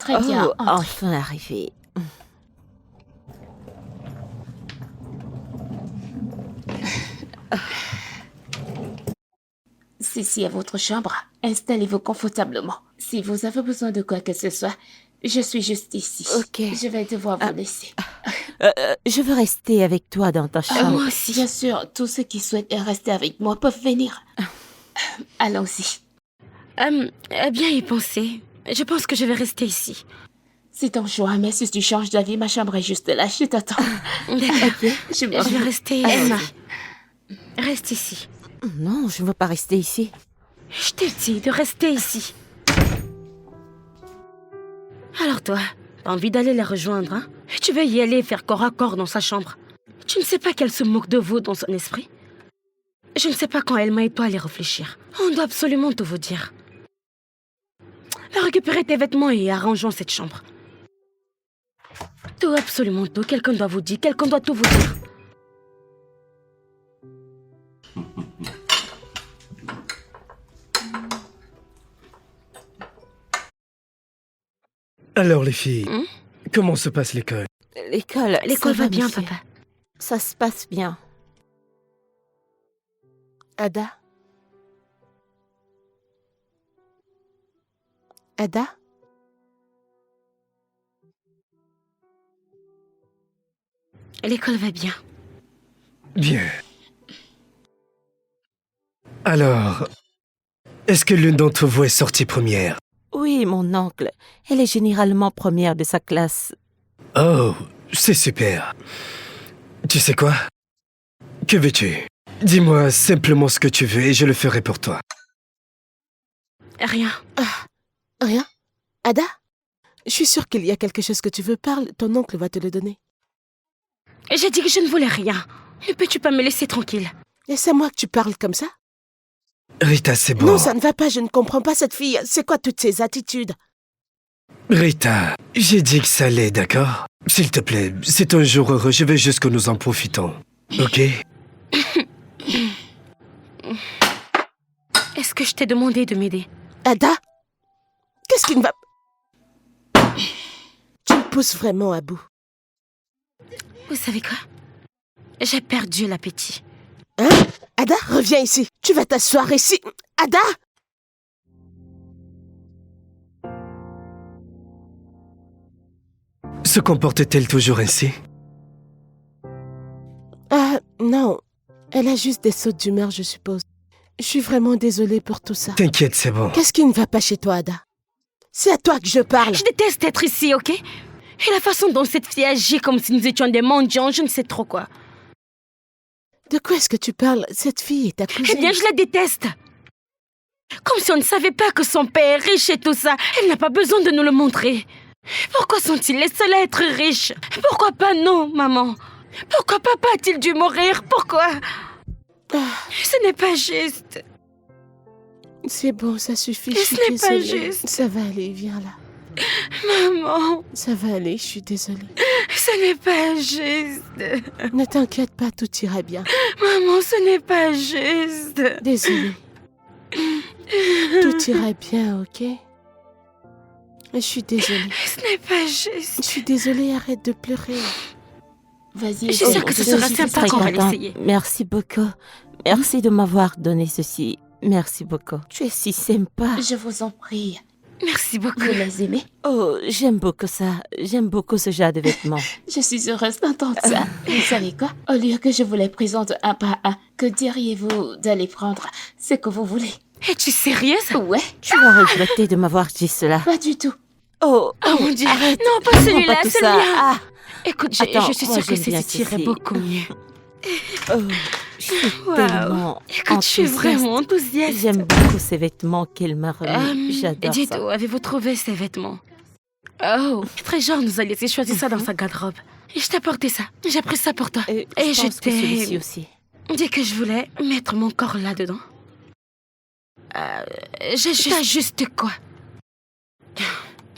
Très bien, entrez. Enfin arrivé. Ceci est votre chambre. Installez-vous confortablement. Si vous avez besoin de quoi que ce soit, je suis juste ici. Ok. Je vais devoir vous laisser. Je veux rester avec toi dans ta chambre. Moi aussi. Bien sûr, tous ceux qui souhaitent rester avec moi peuvent venir. Allons-y. Bien y penser. Je pense que je vais rester ici. C'est ton choix, mais si tu changes d'avis, ma chambre est juste là. Je t'attends. D'accord. Je m'en Je vais vais. rester... Emma. Reste ici. Non, je ne veux pas rester ici. Je t'ai dit de rester ici. Alors toi, t'as envie d'aller la rejoindre, hein? Tu veux y aller faire corps à corps dans sa chambre. Tu ne sais pas qu'elle se moque de vous dans son esprit? Je ne sais pas quand Elma et toi allez réfléchir. On doit absolument tout vous dire. Va récupérer tes vêtements et arrangeons cette chambre. Tout, absolument tout. Quelqu'un doit vous dire, quelqu'un doit tout vous dire. Alors les filles, comment se passe l'école? L'école L'école ça va bien, monsieur. papa. Ça se passe bien. Ada? Ada? L'école va bien. Bien. Alors, est-ce que l'une d'entre vous est sortie première? Oui, mon oncle. Elle est généralement première de sa classe. Oh, c'est super. Tu sais quoi? Que veux-tu? Dis-moi simplement ce que tu veux et je le ferai pour toi. Rien. Rien? Ada? Je suis sûre qu'il y a quelque chose que tu veux. Parle, ton oncle va te le donner. J'ai dit que je ne voulais rien. Ne peux-tu pas me laisser tranquille? Et c'est moi que tu parles comme ça? Rita, c'est bon. Non, ça ne va pas, je ne comprends pas cette fille. C'est quoi toutes ces attitudes? Rita, j'ai dit que ça allait, d'accord? S'il te plaît, c'est un jour heureux, je veux juste que nous en profitons. Ok? Est-ce que je t'ai demandé de m'aider? Ada? Qu'est-ce qui ne va... Tu me pousses vraiment à bout. Vous savez quoi? J'ai perdu l'appétit. Hein? Ada, reviens ici. Tu vas t'asseoir ici. Ada? Se comporte-t-elle toujours ainsi? Ah, non. Elle a juste des sautes d'humeur, je suppose. Je suis vraiment désolée pour tout ça. T'inquiète, c'est bon. Qu'est-ce qui ne va pas chez toi, Ada? C'est à toi que je parle. Je déteste être ici, ok? Et la façon dont cette fille agit comme si nous étions des mendiants, je ne sais trop quoi. De quoi est-ce que tu parles? Cette fille est ta cousine. Eh bien, je la déteste. Comme si on ne savait pas que son père est riche et tout ça. Elle n'a pas besoin de nous le montrer. Pourquoi sont-ils les seuls à être riches? Pourquoi pas nous, maman? Pourquoi papa a-t-il dû mourir? Pourquoi? Ce n'est pas juste. C'est bon, ça suffit, je Ce suis n'est pas désolée. juste. Ça va aller, viens là. Maman, Ça va aller, je suis désolée. ce n'est pas juste. Ne t'inquiète pas, tout ira bien. Maman, ce n'est pas juste. Désolée. Tout ira bien, ok? Je suis désolée. Ce n'est pas juste. Je suis désolée, arrête de pleurer. Vas-y. Je suis sûre que ce Je sera suis sympa très qu'on va contente. l'essayer. Merci beaucoup. Merci de m'avoir donné ceci. Merci beaucoup. Tu es si sympa. Je vous en prie. Merci beaucoup. Vous les aimez? Oh, j'aime beaucoup ça. J'aime beaucoup ce genre de vêtements. Je suis heureuse d'entendre ça. Vous savez quoi? Au lieu que je vous les présente un par un, que diriez-vous d'aller prendre ce que vous voulez? Es-tu sérieuse? Ouais, Tu vas regretter de m'avoir dit cela. pas du tout. Oh, Oh mon Dieu. arrête. Non, pas Prends celui-là, pas tout ça. celui-là. Ah, Écoute, Attends, je suis moi, sûre que j'aime bien ceci irait ceci. beaucoup mieux. oh, je suis Wow. tellement Écoute, je suis enthousiaste. vraiment enthousiaste. J'aime beaucoup ces vêtements qu'elle m'a remis. J'adore Dites, ça. où avez-vous trouvé ces vêtements? Oh, très genre, nous allions choisir ça dans sa garde-robe. Et je t'ai apporté ça. J'ai pris ça pour toi. Et Et je je pense que celui-ci t'ai aussi. dit que je voulais mettre mon corps là-dedans. T'as juste quoi?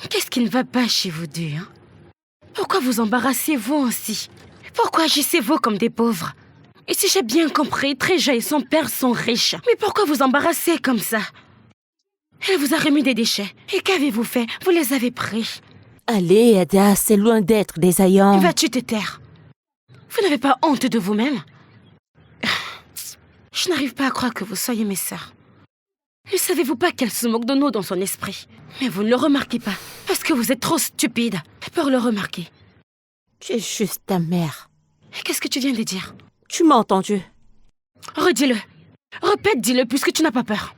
Qu'est-ce qui ne va pas chez vous deux, hein? Pourquoi vous embarrassez-vous ainsi? Pourquoi agissez-vous comme des pauvres? Et si j'ai bien compris, Treja et son père sont riches. Mais pourquoi vous embarrassez comme ça? Elle vous a remis des déchets. Et qu'avez-vous fait? Vous les avez pris. Allez, Ada, c'est loin d'être désaillant. Vas-tu te taire? Vous n'avez pas honte de vous-même? Je n'arrive pas à croire que vous soyez mes sœurs. Ne savez-vous pas qu'elle se moque de nous dans son esprit? Mais vous ne le remarquez pas, parce que vous êtes trop stupide pour le remarquer. Tu es juste ta mère. Qu'est-ce que tu viens de dire? Tu m'as entendu? Redis-le. Répète, dis-le, puisque tu n'as pas peur.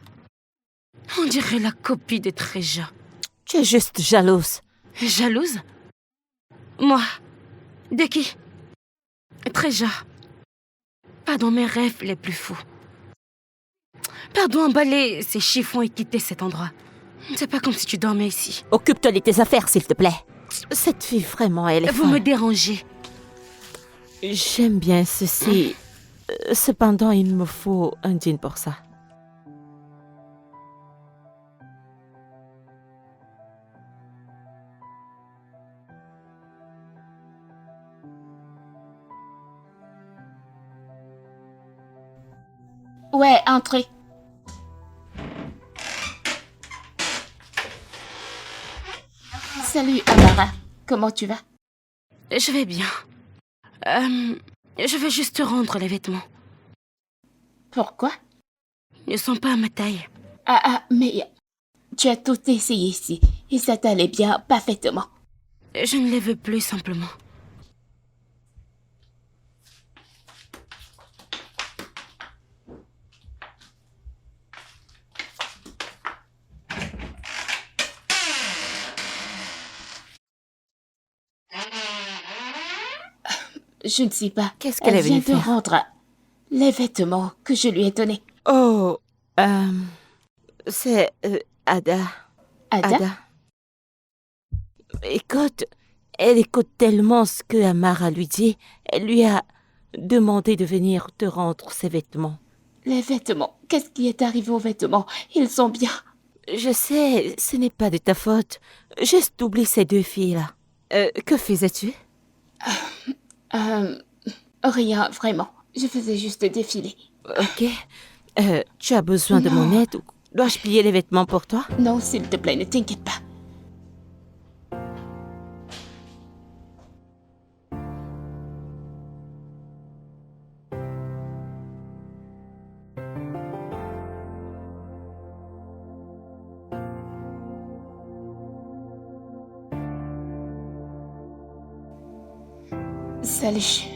On dirait la copie de Treja. Tu es juste jalouse. Jalouse? Moi? De qui? Treja. Pas dans mes rêves les plus fous. Pardon, emballer ces chiffons et quitter cet endroit. C'est pas comme si tu dormais ici. Occupe-toi de tes affaires, s'il te plaît. Cette fille, vraiment, elle est Vous folle. me dérangez. J'aime bien ceci. Cependant, il me faut un jean pour ça. Ouais, entrez. Salut, Amara. Comment tu vas? Je vais bien. Je vais juste te rendre les vêtements. Pourquoi? Ils ne sont pas à ma taille. Mais tu as tout essayé ici et ça t'allait bien parfaitement. Je ne les veux plus simplement. Je ne sais pas. Qu'est-ce qu'elle Elle est venue vient de faire? rendre les vêtements que je lui ai donnés. Oh, c'est Ada. Ada? Écoute, elle écoute tellement ce que Amara lui dit. Elle lui a demandé de venir te rendre ses vêtements. Les vêtements. Qu'est-ce qui est arrivé aux vêtements? Ils sont bien. Je sais, ce n'est pas de ta faute. Juste oublie ces deux filles-là. Que faisais-tu? Rien, vraiment. Je faisais juste défiler. Ok. Tu as besoin de Non. mon aide ou dois-je plier les vêtements pour toi? Non, s'il te plaît, ne t'inquiète pas. Salut.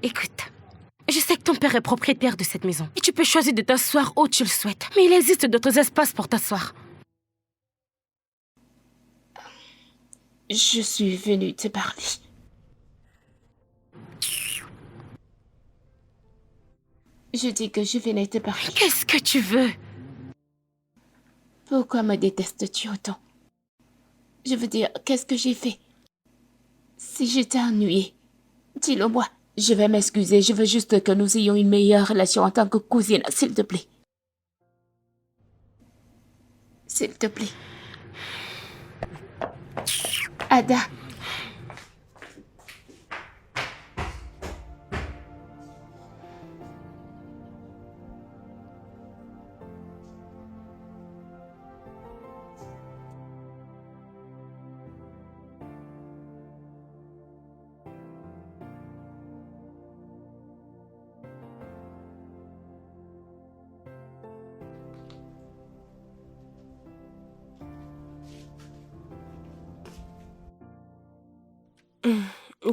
Écoute, je sais que ton père est propriétaire de cette maison. Et tu peux choisir de t'asseoir où tu le souhaites. Mais il existe d'autres espaces pour t'asseoir. Je suis venue te parler. Je dis que je venais te parler. Qu'est-ce que tu veux? Pourquoi me détestes-tu autant? Je veux dire, qu'est-ce que j'ai fait? Si je t'ai ennuyé, dis-le moi. Je vais m'excuser, je veux juste que nous ayons une meilleure relation en tant que cousine, s'il te plaît. S'il te plaît. Ada.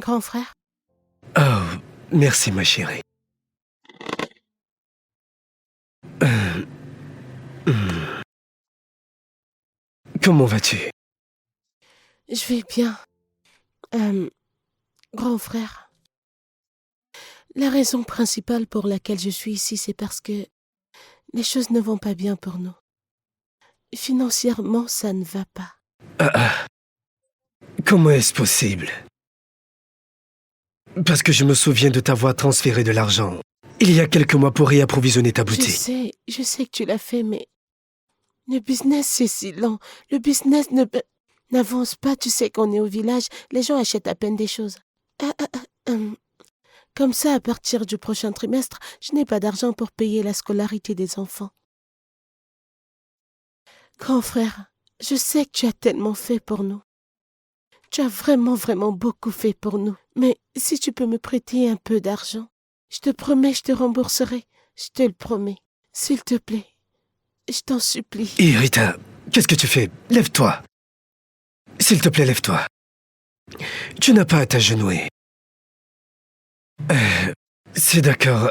Grand frère, Oh, merci ma chérie. Comment vas-tu? je vais bien. Grand frère, la raison principale pour laquelle je suis ici, c'est parce que les choses ne vont pas bien pour nous. Financièrement, ça ne va pas. Comment est-ce possible? Parce que je me souviens de t'avoir transféré de l'argent il y a quelques mois pour réapprovisionner ta boutique. Je sais que tu l'as fait, mais le business, c'est si lent. Le business n'avance pas. Tu sais qu'on est au village, les gens achètent à peine des choses. Comme ça, à partir du prochain trimestre, je n'ai pas d'argent pour payer la scolarité des enfants. Grand frère, je sais que tu as tellement fait pour nous. Tu as vraiment, vraiment beaucoup fait pour nous. Mais si tu peux me prêter un peu d'argent, je te promets, je te rembourserai. Je te le promets. S'il te plaît, je t'en supplie. Hé, Rita, qu'est-ce que tu fais? Lève-toi. S'il te plaît, lève-toi. Tu n'as pas à t'agenouiller. C'est d'accord.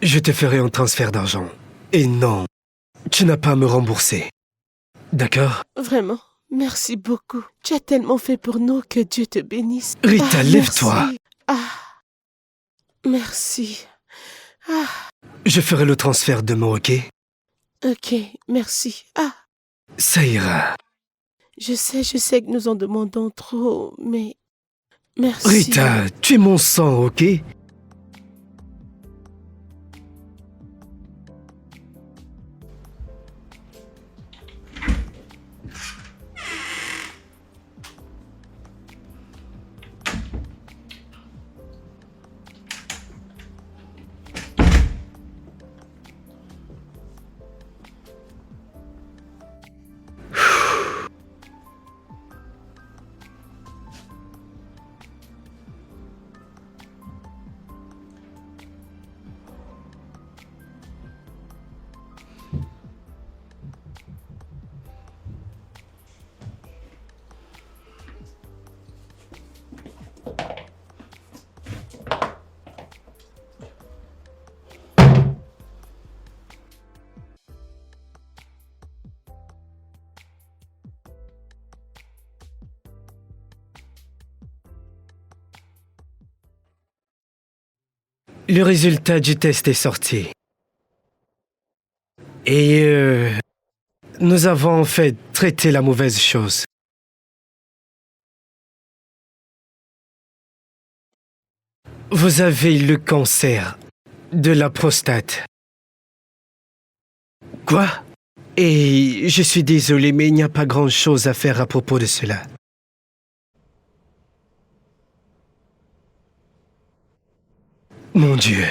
Je te ferai un transfert d'argent. Et non, tu n'as pas à me rembourser. D'accord? Vraiment, merci beaucoup. Tu as tellement fait pour nous, que Dieu te bénisse. Rita, lève-toi. Merci. Merci. Je ferai le transfert demain, ok? Ok, merci. Ça ira. Je sais que nous en demandons trop, mais merci. Rita, tu es mon sang, ok? Le résultat du test est sorti. Et nous avons en fait traité la mauvaise chose. Vous avez le cancer de la prostate. Quoi? Et je suis désolé, mais il n'y a pas grand-chose à faire à propos de cela. Mon Dieu.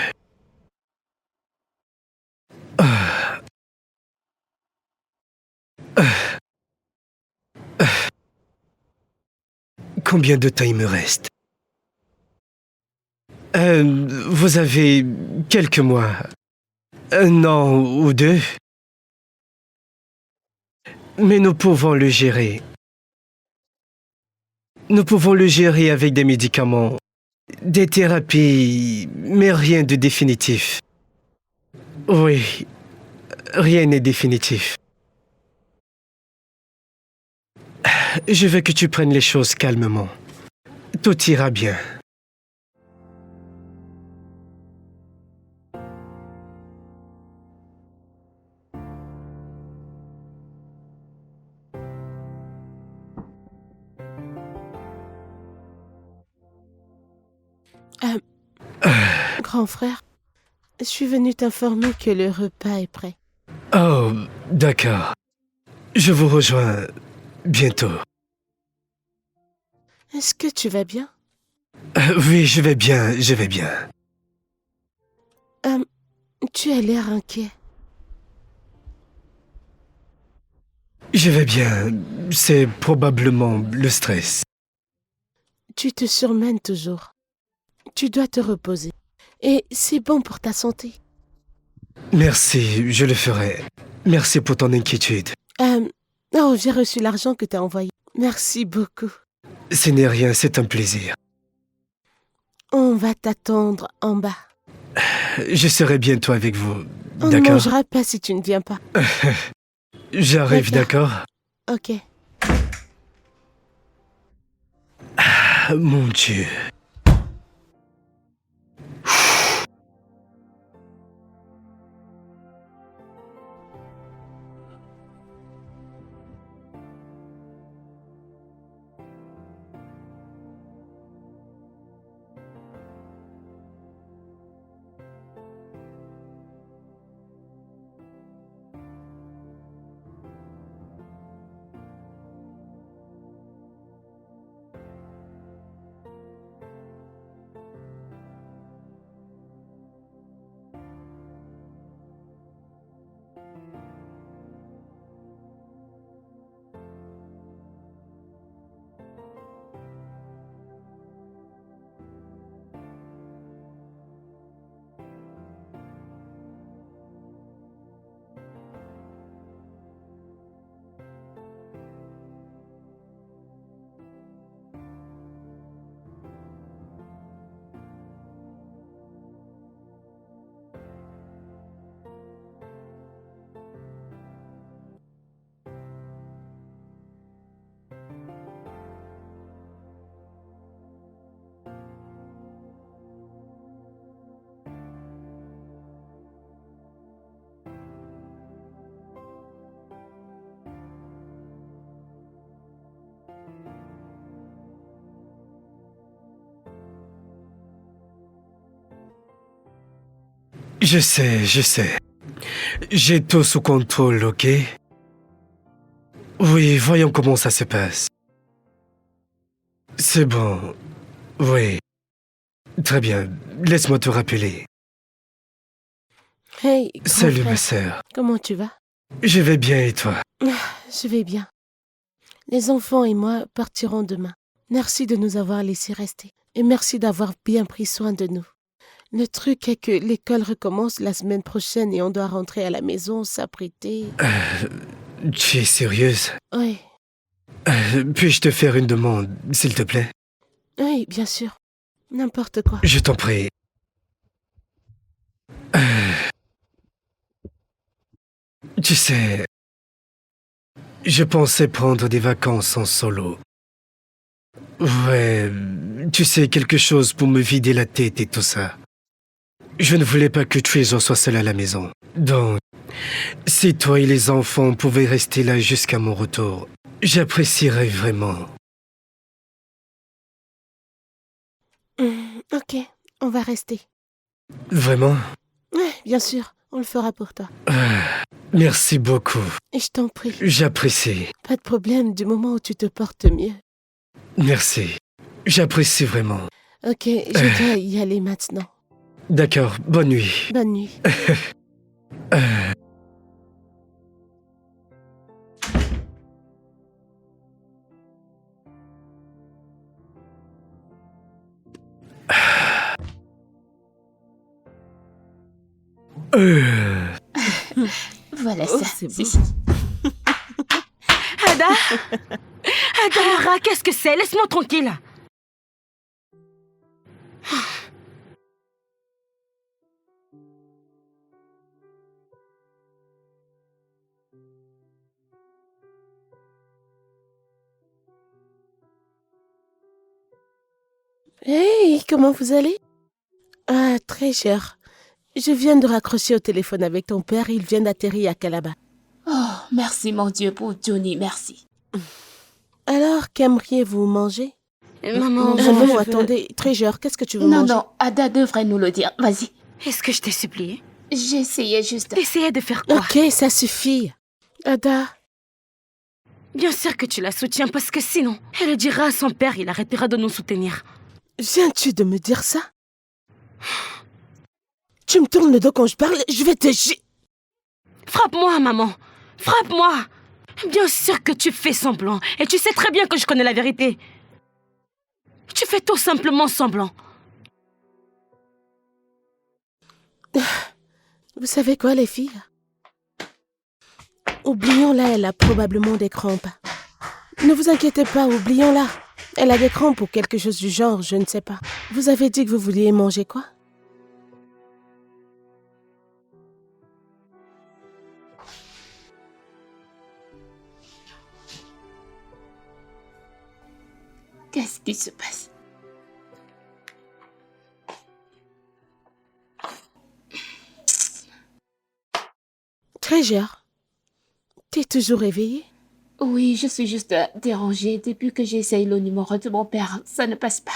Combien de temps il me reste? Vous avez quelques mois. Un an ou deux. Mais nous pouvons le gérer. Nous pouvons le gérer avec des médicaments, des thérapies, mais rien de définitif. Oui, rien n'est définitif. Je veux que tu prennes les choses calmement. Tout ira bien. Grand frère, je suis venue t'informer que le repas est prêt. Oh, d'accord. Je vous rejoins bientôt. Est-ce que tu vas bien? Oui, je vais bien, je vais bien. Tu as l'air inquiet. Je vais bien. C'est probablement le stress. Tu te surmènes toujours. Tu dois te reposer. Et c'est bon pour ta santé. Merci, je le ferai. Merci pour ton inquiétude. Oh, j'ai reçu l'argent que t'as envoyé. Merci beaucoup. Ce n'est rien, c'est un plaisir. On va t'attendre en bas. Je serai bientôt avec vous. On ne D'accord? mangera pas si tu ne viens pas. J'arrive, d'accord? Ok. Ah, mon Dieu. Je sais, je sais. J'ai tout sous contrôle, ok? Oui, voyons comment ça se passe. C'est bon. Oui. Très bien. Laisse-moi te rappeler. Hey, grand Salut, frère, ma sœur. comment tu vas? Je vais bien et toi? Je vais bien. Les enfants et moi partirons demain. Merci de nous avoir laissés rester. Et merci d'avoir bien pris soin de nous. Le truc est que l'école recommence la semaine prochaine et on doit rentrer à la maison, s'apprêter. Tu es sérieuse? Oui, Puis-je te faire une demande, s'il te plaît? oui, bien sûr. N'importe quoi. Je t'en prie. Tu sais, je pensais prendre des vacances en solo. Ouais, tu sais, quelque chose pour me vider la tête et tout ça. Je ne voulais pas que Treasure soit seul à la maison. Donc, si toi et les enfants pouvaient rester là jusqu'à mon retour, j'apprécierais vraiment. Ok, on va rester. Vraiment? Oui, bien sûr, on le fera pour toi. Merci beaucoup. Et je t'en prie, J'apprécie. pas de problème du moment où tu te portes mieux. Merci. J'apprécie vraiment. Ok, je dois y aller maintenant. D'accord, bonne nuit. Bonne nuit. Voilà Oh, ça. c'est Si, beau. si. Ada Ada, Lara, qu'est-ce que c'est? Laisse-moi tranquille. Hey, comment vous allez? Ah, très cher. Je viens de raccrocher au téléphone avec ton père, il vient d'atterrir à Calabar. Oh, merci mon Dieu pour Johnny, merci. Alors, qu'aimeriez-vous manger? Maman, Ah, Ah non, je veux- attendez, Treasure, qu'est-ce que tu veux Non, manger? non, Ada devrait nous le dire. Vas-y. est-ce que je t'ai supplié? J'essayais juste. T'essayais de faire quoi? Ok, ça suffit. Ada, Bien sûr que tu la soutiens parce que sinon, elle le dira à son père, il arrêtera de nous soutenir. viens-tu de me dire ça? Tu me tournes le dos quand je parle, je vais te... Frappe-moi, maman. Frappe-moi. Bien sûr que tu fais semblant. Et tu sais très bien que je connais la vérité. Tu fais tout simplement semblant. Vous savez quoi, les filles? Oublions-la, elle a probablement des crampes. Ne vous inquiétez pas, oublions-la. Elle a des crampes ou quelque chose du genre, je ne sais pas. Vous avez dit que vous vouliez manger quoi? Qu'est-ce qui se passe? Treasure, t'es toujours réveillée? Oui, je suis juste dérangée. Depuis que j'essaye le numéro de mon père, ça ne passe pas.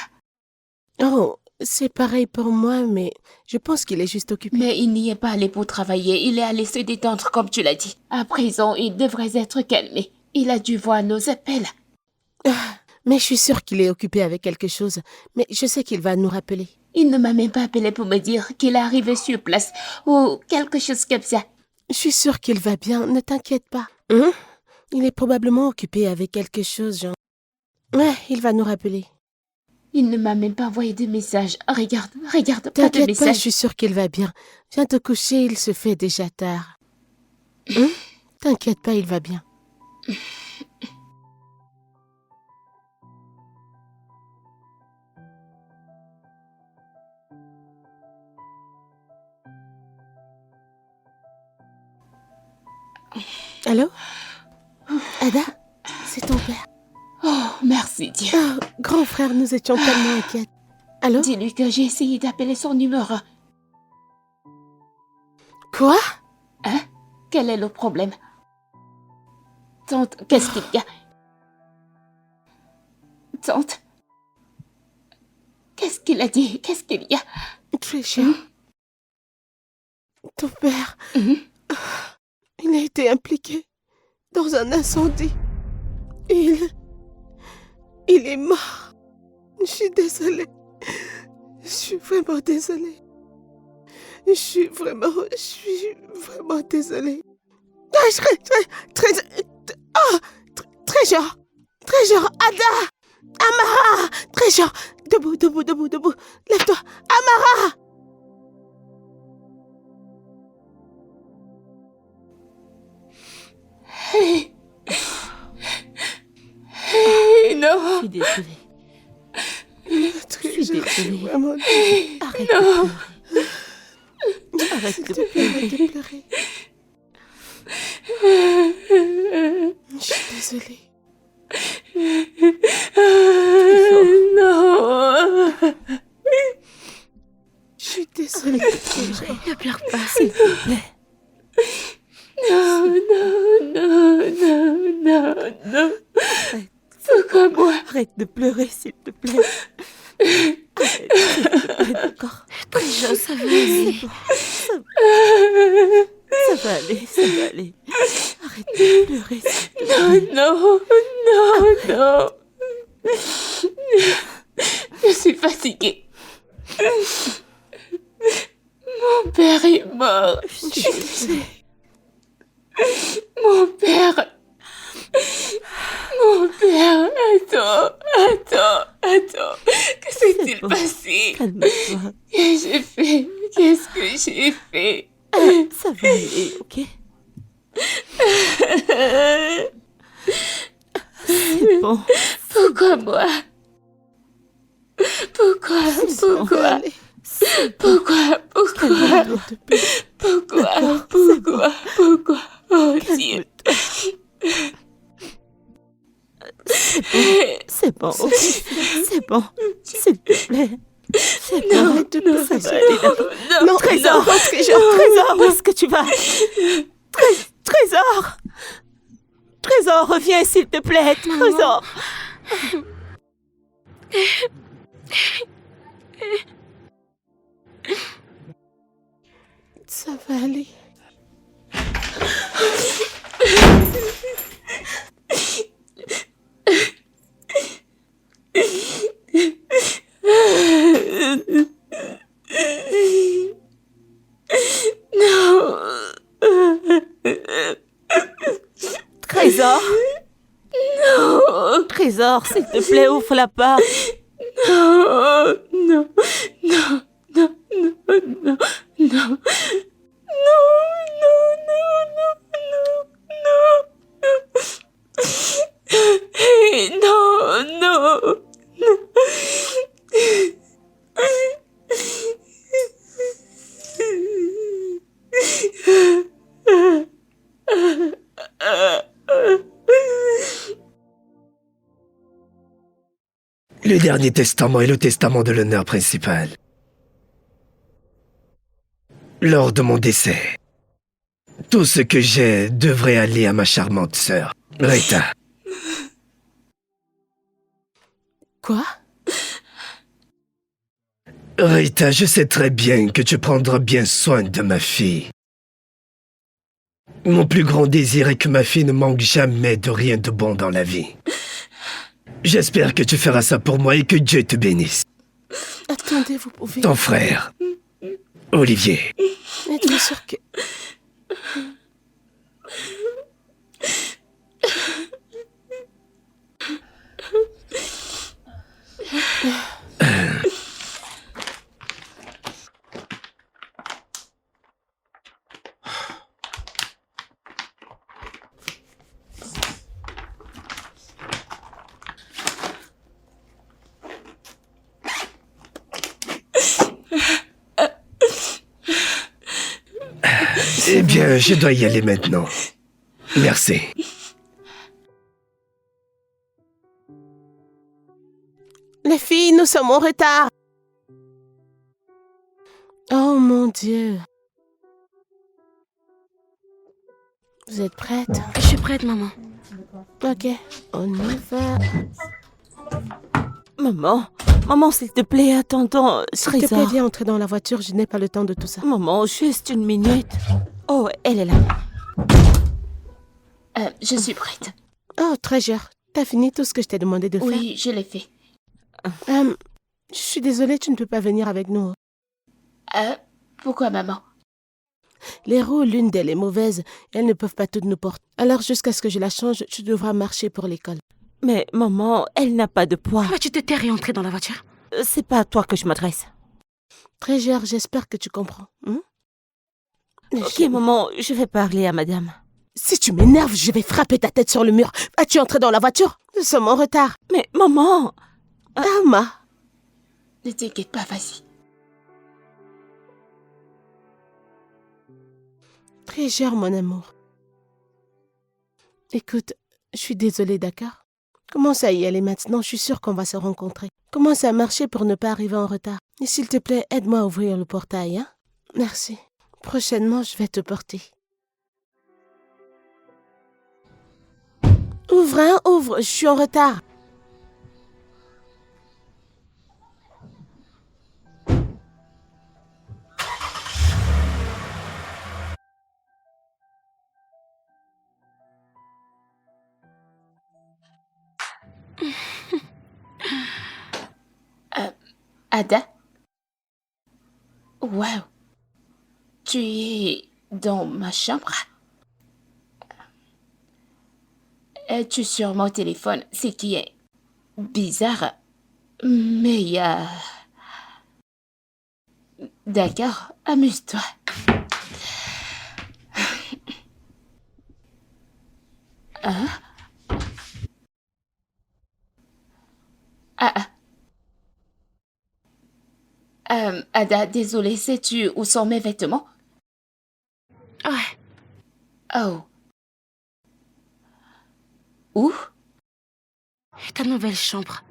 Oh, c'est pareil pour moi, mais je pense qu'il est juste occupé. Mais il n'y est pas allé pour travailler. Il est allé se détendre, comme tu l'as dit. À présent, il devrait être calmé. Il a dû voir nos appels. Mais je suis sûre qu'il est occupé avec quelque chose. Mais je sais qu'il va nous rappeler. Il ne m'a même pas appelé pour me dire qu'il est arrivé sur place ou quelque chose comme ça. Je suis sûre qu'il va bien, ne t'inquiète pas. Hein? Il est probablement occupé avec quelque chose, genre. Ouais, il va nous rappeler. Il ne m'a même pas envoyé de message. Regarde, pas de T'inquiète pas, je message. suis sûre qu'il va bien. Viens te coucher, il se fait déjà tard. Hein? T'inquiète pas, il va bien. Allô? Ada? C'est ton père. Oh, merci Dieu. Oh, grand frère, nous étions tellement inquiètes. Allô? Dis-lui que j'ai essayé d'appeler son numéro. Quoi? Hein? Quel est le problème? Tante, qu'est-ce qu'il y a? Tante? Qu'est-ce qu'il a dit? Qu'est-ce qu'il y a? Trisha? ton père, Mhm. il a été impliqué dans un incendie. Il est mort. Je suis désolée. Je suis vraiment désolée. Je suis vraiment désolée. Ah, Trésor, Ada, Amara, Trésor, debout, lève-toi, Amara. Hey, Je non. suis désolée. Trésor, Je suis je suis désolée. vraiment désolée. Arrête Non. de pleurer. Arrête S'il de te plaît, arrête pleurer. de pleurer. Je suis désolée. Non. Je suis désolée. Ne pleure pas. S'il te plaît. Non. Arrête. Pourquoi moi? Arrête de pleurer, s'il te plaît. Arrête, s'il te plaît, d'accord. Trésor, ça va aller. Ça va aller, ça va aller. Arrête de pleurer, s'il te plaît. Non. Je suis fatiguée. Mon père est mort. Je suis désolée. Mon père. Attends. Que s'est-il bon. passé? Calme-toi. Qu'est-ce que j'ai fait? Ça va aller, ok? C'est bon. Pourquoi moi? Pourquoi? Allez, Pourquoi? Oh Dieu. C'est bon, ok? C'est bon. S'il te plaît. C'est bon. arrête de pleurer. Ça va aller, d'accord? Non, Trésor, Trésor, où est-ce que tu vas? Trésor! Trésor, reviens, s'il te plaît, Trésor! Ça va aller. Trésor! Non! Trésor, s'il te plaît, ouvre la porte! Non. Le dernier testament est le testament de l'honneur principal. Lors de mon décès, tout ce que j'ai devrait aller à ma charmante sœur, Rita. Quoi? Rita, je sais très bien que tu prendras bien soin de ma fille. Mon plus grand désir est que ma fille ne manque jamais de rien de bon dans la vie. J'espère que tu feras ça pour moi et que Dieu te bénisse. Attendez, vous pouvez... Ton frère, Olivier. Êtes-vous sûr que... Eh bien, je dois y aller maintenant. Merci. Les filles, nous sommes en retard. Oh mon Dieu. Vous êtes prête? Je suis prête, maman. Ok, on y va. Maman, Maman, s'il te plaît, attends, S'il te plaît, Trésor. viens entrer dans la voiture, je n'ai pas le temps de tout ça. Maman, juste une minute. Oh, elle est là. Je suis prête. Oh, Treasure, t'as fini tout ce que je t'ai demandé de Oui, je l'ai fait. faire. Je suis désolée, tu ne peux pas venir avec nous. Pourquoi, maman? Les roues, l'une d'elles est mauvaise, elles ne peuvent pas toutes nous porter. Alors, jusqu'à ce que je la change, tu devras marcher pour l'école. Mais maman, elle n'a pas de poids. Tu te tais et entrer dans la voiture. C'est pas à toi que je m'adresse. Treasure, j'espère que tu comprends. Ok, maman, je vais parler à madame. Si tu m'énerves, je vais frapper ta tête sur le mur. Vas-tu entrer dans la voiture? Nous sommes en retard. Mais maman, Ama. Ne t'inquiète pas, vas-y. Treasure, mon amour. Écoute, je suis désolée, d'accord? Commence à y aller maintenant, je suis sûre qu'on va se rencontrer. Commence à marcher pour ne pas arriver en retard. Et s'il te plaît, aide-moi à ouvrir le portail, hein? Merci. Prochainement, je vais te porter. Ouvre, hein, ouvre, je suis en retard. Ada? Wow. Tu es dans ma chambre? Es-tu sur mon téléphone? Ce qui est bizarre. Mais D'accord, amuse-toi. Hein? Ada, désolée, sais-tu où sont mes vêtements? Ouais. Oh. Où? Ta nouvelle chambre.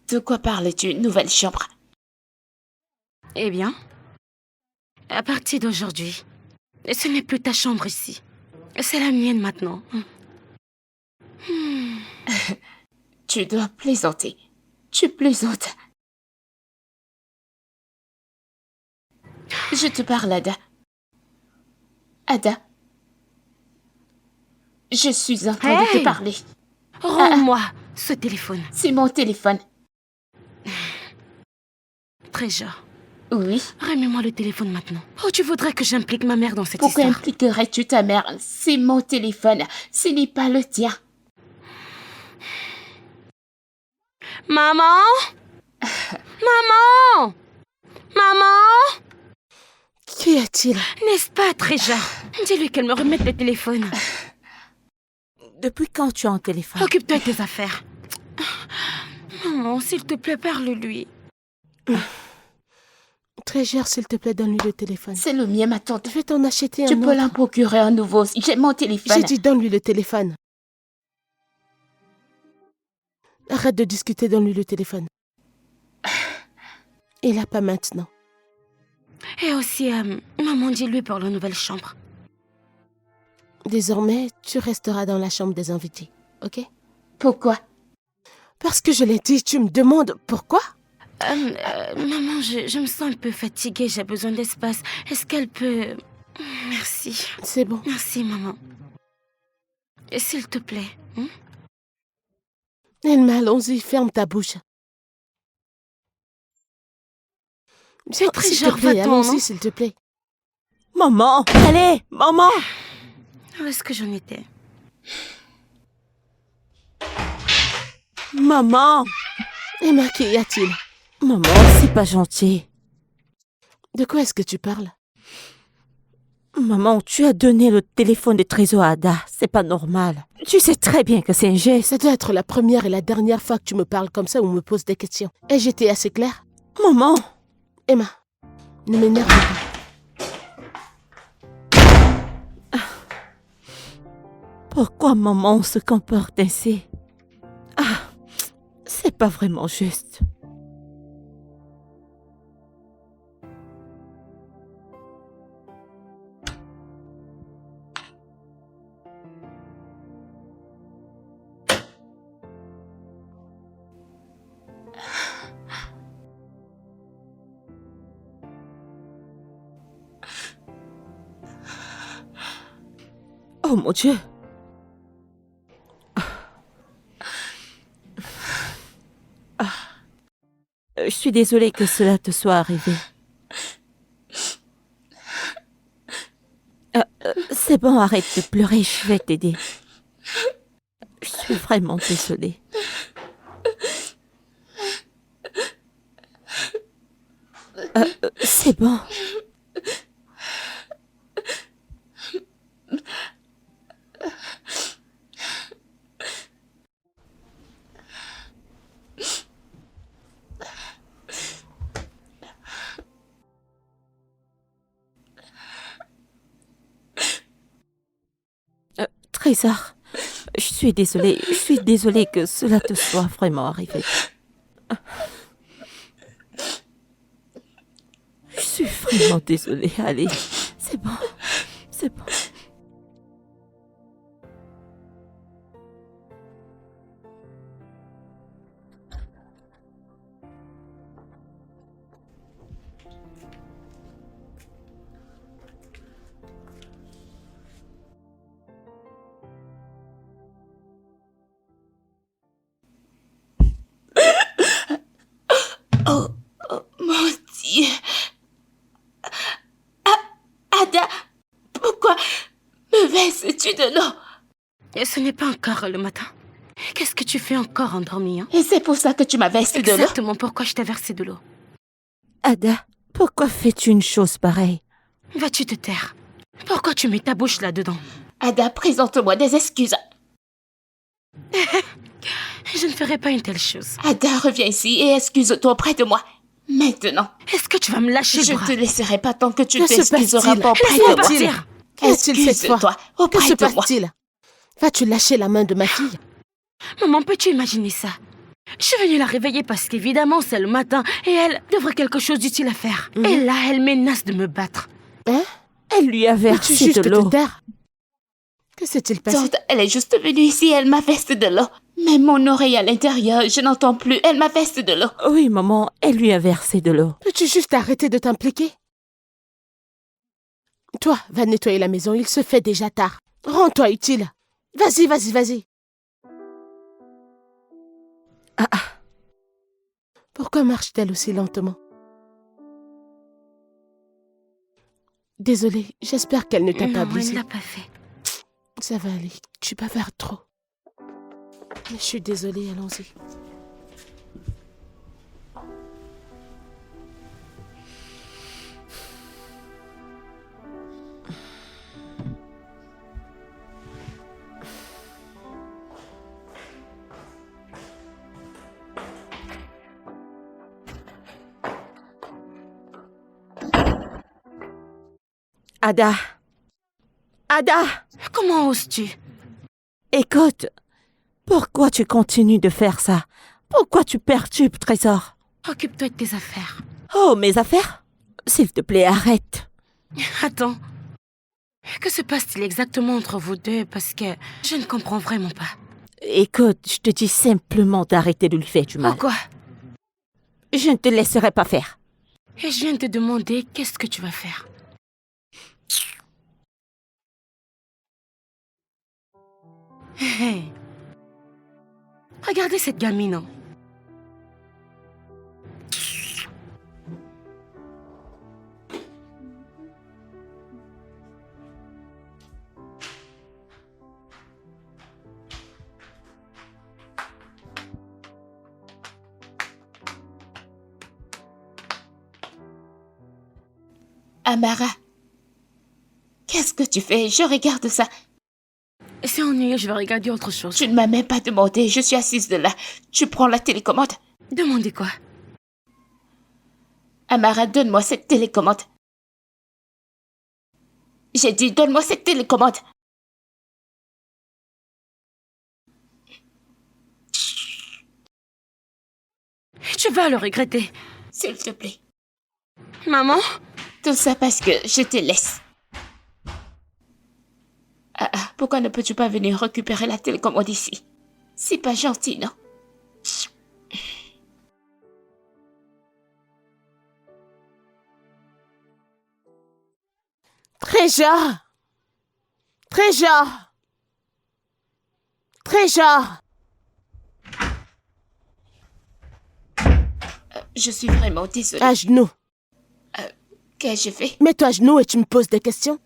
De quoi parles-tu, nouvelle chambre? Eh bien, à partir d'aujourd'hui, ce n'est plus ta chambre ici. C'est la mienne maintenant. Tu dois plaisanter. Tu plaisantes. Je te parle, Ada. Ada. Je suis en train de te Hey! parler. Rends-moi ce téléphone. C'est mon téléphone. Trésor, Oui. remets-moi le téléphone maintenant. Oh, tu voudrais que j'implique ma mère dans cette Pourquoi histoire? impliquerais-tu ta mère? C'est mon téléphone. Ce n'est pas le tien. Maman? Maman? Maman? Qu'y a-t-il? N'est-ce pas, Trésor? Dis-lui qu'elle me remette le téléphone. depuis quand tu as un téléphone? Occupe-toi de tes affaires. Maman, s'il te plaît, parle-lui. Treasure, s'il te plaît, donne-lui le téléphone. C'est le mien, ma tante. Je vais t'en acheter Tu un peux autre. l'en procurer un nouveau. J'ai mon téléphone. J'ai dit donne-lui le téléphone. Arrête de discuter, donne-lui le téléphone. Et là, pas maintenant. Et aussi, maman, dis-lui pour la nouvelle chambre. Désormais, tu resteras dans la chambre des invités, ok? Pourquoi? Parce que je l'ai dit, tu me demandes pourquoi? Maman, je me sens un peu fatiguée, j'ai besoin d'espace. Est-ce qu'elle peut... Merci. C'est bon. Merci, maman. Et s'il te plaît. Elma, allons-y, ferme ta bouche. Viens, très s'il te genre, plaît, va-t'en, non? allons-y, s'il te plaît. Maman, allez, maman. Où est-ce que j'en étais? Maman. Emma, qu'y a-t-il? Maman, c'est pas gentil. De quoi est-ce que tu parles? Maman, tu as donné le téléphone de Trésor à Ada. C'est pas normal. Tu sais très bien que c'est un geste. Ça doit être la première et la dernière fois que tu me parles comme ça ou me poses des questions. Ai-je été assez claire? Maman. Emma, ne m'énerve pas. Pourquoi maman se comporte ainsi? Ah, c'est pas vraiment juste. Oh mon Dieu. Je suis désolée que cela te soit arrivé. C'est bon, arrête de pleurer, je vais t'aider. Je suis vraiment désolée. C'est bon. Trésor, je suis désolée que cela te soit vraiment arrivé. Je suis vraiment désolée, allez, c'est bon, c'est bon. Oh, mon Dieu. Ada, pourquoi me verses-tu de l'eau? Et ce n'est pas encore le matin. Qu'est-ce que tu fais encore endormi, hein? Et c'est pour ça que tu m'as versé de l'eau? Exactement pourquoi je t'ai versé de l'eau. Ada, pourquoi fais-tu une chose pareille? Vas-tu te taire? Pourquoi tu mets ta bouche là-dedans? Ada, présente-moi des excuses. Je ne ferai pas une telle chose. Ada, reviens ici et excuse-toi auprès de moi. Maintenant. Est-ce que tu vas me lâcher le Je bras? te laisserai pas tant que tu Que se t'excuseras passe-t-il? pas auprès Laisse-moi de moi. partir. Qu'est-il cette fois? Excuse-toi Que auprès se de moi. passe-t-il? Vas-tu lâcher la main de ma fille? Maman, peux-tu imaginer ça? Je suis venue la réveiller parce qu'évidemment c'est le matin et elle devrait quelque chose d'utile à faire. Et là, elle menace de me battre. Hein? Elle lui a Peux-tu versé juste de l'eau. te taire? Que s'est-il passé? Tante, elle est juste venue ici, elle m'a versé de l'eau. Mais mon oreille à l'intérieur, je n'entends plus, elle m'a versé de l'eau. Oui, maman, elle lui a versé de l'eau. Peux-tu juste arrêter de t'impliquer? Toi, va nettoyer la maison, il se fait déjà tard. Rends-toi utile. Vas-y, vas-y, vas-y. Pourquoi marche-t-elle aussi lentement? Désolée, j'espère qu'elle ne t'a pas Non, elle blessé. ne l'a pas fait. Ça va aller, tu bavardes trop. Je suis désolée, allons-y. Ada. Ada. Comment oses-tu? Écoute, pourquoi tu continues de faire ça? Pourquoi tu perturbes Trésor? Occupe-toi de tes affaires. Oh, mes affaires? S'il te plaît, arrête. Attends. Que se passe-t-il exactement entre vous deux? Parce que je ne comprends vraiment pas. Écoute, je te dis simplement d'arrêter de lui faire du mal. Pourquoi? Je ne te laisserai pas faire. Et je viens de te demander qu'est-ce que tu vas faire. Hé. Regardez cette gamine. Hein. Amara, qu'est-ce que tu fais? Je regarde ça. C'est ennuyeux, je vais regarder autre chose. Tu ne m'as même pas demandé, je suis assise de là. Tu prends la télécommande. Demandez quoi? Amara, donne-moi cette télécommande. J'ai dit, donne-moi cette télécommande. Tu vas le regretter. S'il te plaît. Maman? Tout ça parce que je te laisse. Pourquoi ne peux-tu pas venir récupérer la télécommande ici? C'est pas gentil, non? Trésor! Trésor! Trésor! Je suis vraiment désolée. À genoux. Qu'ai-je fait? Mets-toi à genoux et tu me poses des questions.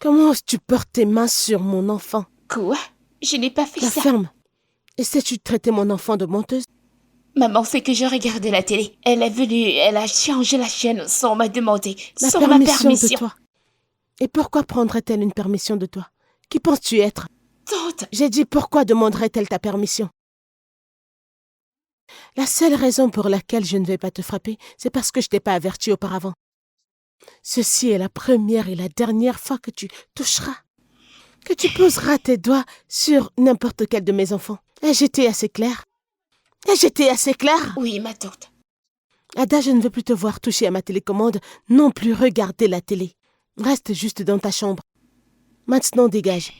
Comment oses-tu porter tes mains sur mon enfant? Quoi? Je n'ai pas fait La ça. ferme. Essaies-tu de traiter mon enfant de menteuse? Maman, c'est que je regardais la télé. Elle est venue, elle a changé la chaîne sans me demander, La sans ma permission de permission. toi. Et pourquoi prendrait-elle une permission de toi? Qui penses-tu être? Tante, J'ai dit pourquoi demanderait-elle ta permission? La seule raison pour laquelle je ne vais pas te frapper, c'est parce que je t'ai pas averti auparavant. Ceci est la première et la dernière fois que tu toucheras, que tu poseras tes doigts sur n'importe quel de mes enfants. Ai-je été assez clair? Ai-je été assez clair? oui, ma tante. Ada, je ne veux plus te voir toucher à ma télécommande, non plus regarder la télé. Reste juste dans ta chambre. Maintenant, dégage.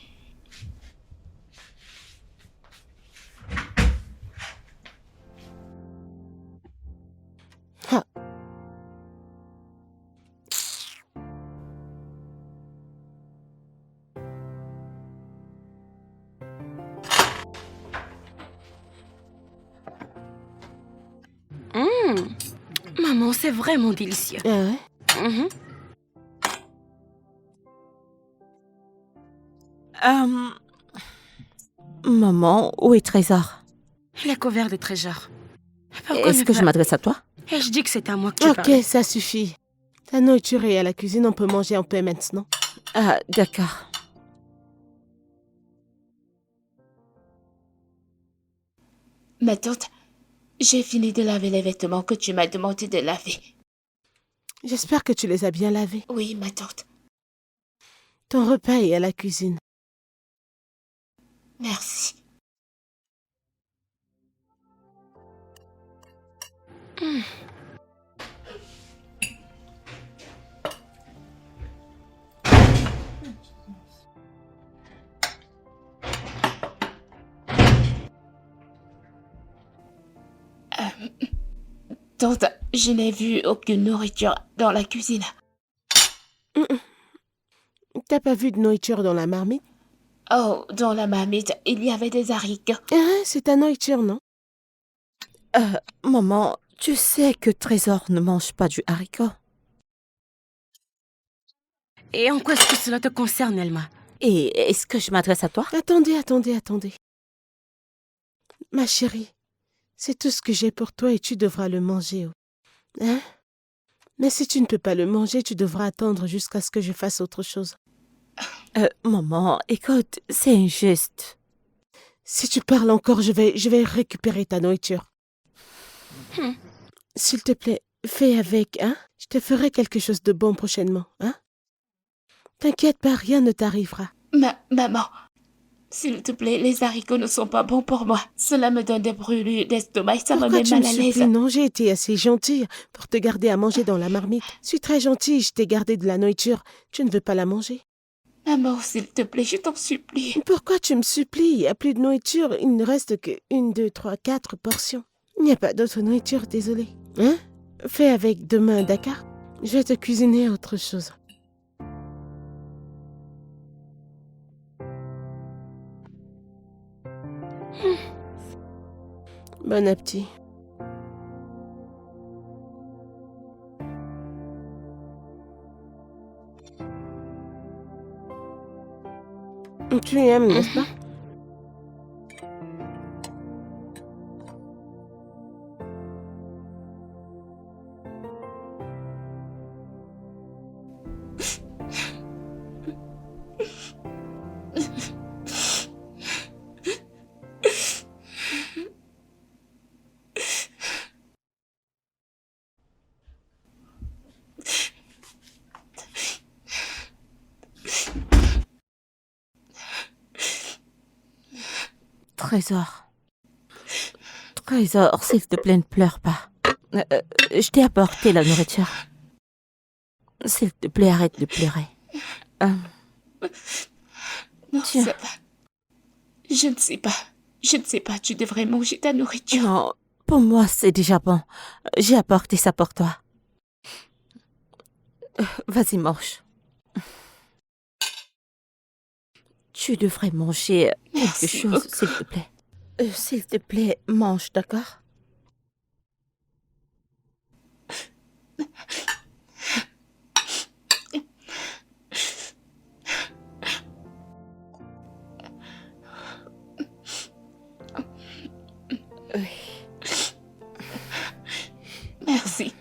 Ah. Maman, c'est vraiment délicieux. Ah ouais? Mhm. Maman, où est Trésor? Il est couvert de trésors. Pourquoi Est-ce ne que je pas- m'adresse à toi? Et je dis que c'est à moi que tu Ok, parles. ça suffit. Ta nourriture est à la cuisine, on peut manger en paix maintenant. Ah, d'accord. Ma tante, j'ai fini de laver les vêtements que tu m'as demandé de laver. J'espère que tu les as bien lavés. Oui, ma tante. Ton repas est à la cuisine. Merci. Tante, je n'ai vu aucune nourriture dans la cuisine. T'as pas vu de nourriture dans la marmite? Oh, dans la marmite, il y avait des haricots. Ah, c'est ta nourriture, non? Maman, tu sais que Trésor ne mange pas du haricot. Et en quoi est-ce que cela te concerne, Elma? Et est-ce que je m'adresse à toi? Attendez. Ma chérie, c'est tout ce que j'ai pour toi et tu devras le manger. Hein? Mais si tu ne peux pas le manger, tu devras attendre jusqu'à ce que je fasse autre chose. Maman, écoute, c'est injuste. Si tu parles encore, je vais récupérer ta nourriture. S'il te plaît, fais avec, hein? Je te ferai quelque chose de bon prochainement, hein? T'inquiète pas, rien ne t'arrivera. Maman, s'il te plaît, les haricots ne sont pas bons pour moi. Cela me donne des brûlures d'estomac et ça me Pourquoi met tu me mal à l'aise. supplies? Non, j'ai été assez gentille pour te garder à manger dans la marmite. Je suis très gentille, je t'ai gardé de la nourriture. Tu ne veux pas la manger? Maman, s'il te plaît, je t'en supplie. Pourquoi tu me supplies? Il n'y a plus de nourriture, il ne reste que 1, 2, 3, 4 portions. Il n'y a pas d'autre nourriture, désolé. Hein? Fais avec demain, d'accord? Je vais te cuisiner autre chose. Bon appétit. Tu aimes, n'est-ce pas? Trésor. Trésor, s'il te plaît, ne pleure pas. Je t'ai apporté la nourriture. S'il te plaît, arrête de pleurer. Non, Tiens. ça va. Je ne sais pas. Tu devrais manger ta nourriture. Non, Pour moi, c'est déjà bon. J'ai apporté ça pour toi. Vas-y, mange. Tu devrais manger quelque Merci chose, beaucoup. s'il te plaît. S'il te plaît, mange, d'accord? Merci.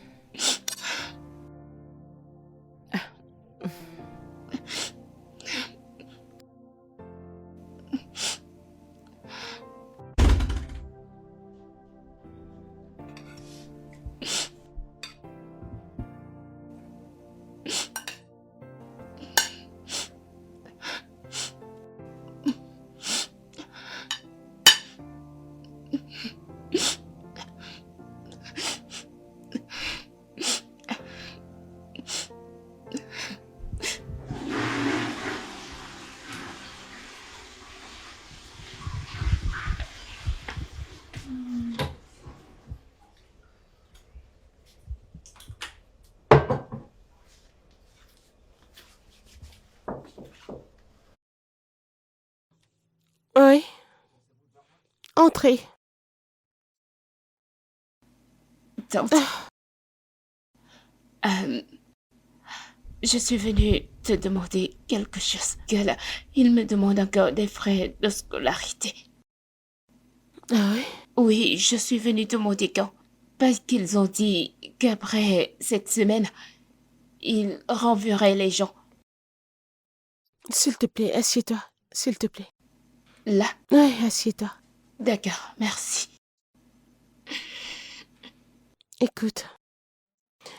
Oui. Entrez. Donc, je suis venue te demander quelque chose. Que là, il me demande encore des frais de scolarité. Ah oui? Oui, je suis venue demander quand. Parce qu'ils ont dit qu'après cette semaine, ils renverraient les gens. S'il te plaît, assieds-toi. S'il te plaît. Là, Oui, assieds-toi. d'accord, merci. Écoute,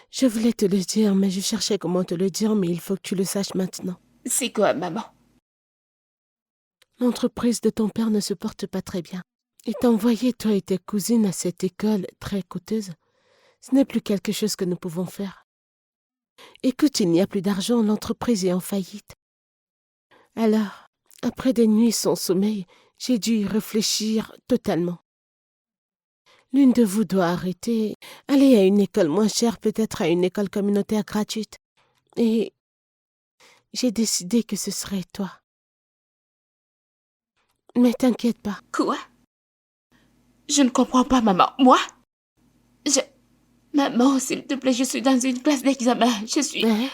je voulais te le dire, mais je cherchais comment te le dire, mais il faut que tu le saches maintenant. C'est quoi, maman? L'entreprise de ton père ne se porte pas très bien. Et t'envoyer, toi et tes cousines, à cette école très coûteuse, ce n'est plus quelque chose que nous pouvons faire. Écoute, il n'y a plus d'argent, l'entreprise est en faillite. Alors, après des nuits sans sommeil, j'ai dû y réfléchir totalement. L'une de vous doit arrêter, aller à une école moins chère, peut-être à une école communautaire gratuite. Et j'ai décidé que ce serait toi. Mais t'inquiète pas. Quoi? Je ne comprends pas, maman. Moi? Maman, s'il te plaît, je suis dans une classe d'examen. Hein?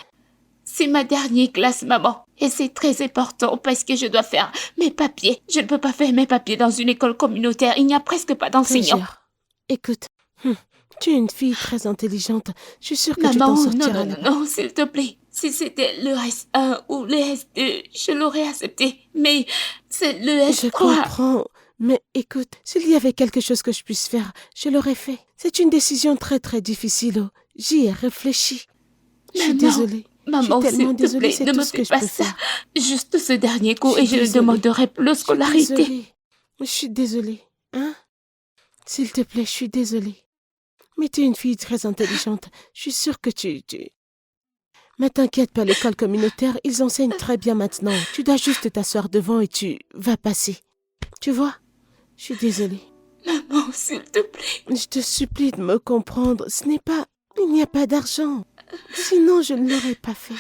C'est ma dernière classe, maman. Et c'est très important parce que je dois faire mes papiers. Je ne peux pas faire mes papiers dans une école communautaire. Il n'y a presque pas d'enseignants. Treasure, écoute, tu es une fille très intelligente. Je suis sûre que tu Maman, t'en non, sortiras non, là-bas. non, s'il te plaît. Si c'était le S1 ou le S2, je l'aurais accepté. Mais c'est le Je S3. comprends, mais écoute, s'il y avait quelque chose que je puisse faire, je l'aurais fait. C'est une décision très très difficile. Oh. J'y ai réfléchi. Je suis Maman, désolée. Maman, je suis tellement s'il te désolée, plaît, c'est ne tout me ce fais que je pas peux ça. faire. Juste ce dernier coup Je suis et je ne désolée. demanderai plus de Je suis scolarité. désolée. Je suis désolée. Hein? S'il te plaît, je suis désolée. Mais tu es une fille très intelligente. Je suis sûre que tu... Mais t'inquiète pas, l'école communautaire, ils enseignent très bien maintenant. Tu dois juste t'asseoir devant et tu vas passer. Tu vois? Je suis désolée. Maman, s'il te plaît. Je te supplie de me comprendre. Ce n'est pas... Il n'y a pas d'argent. Sinon, je ne l'aurais pas fait.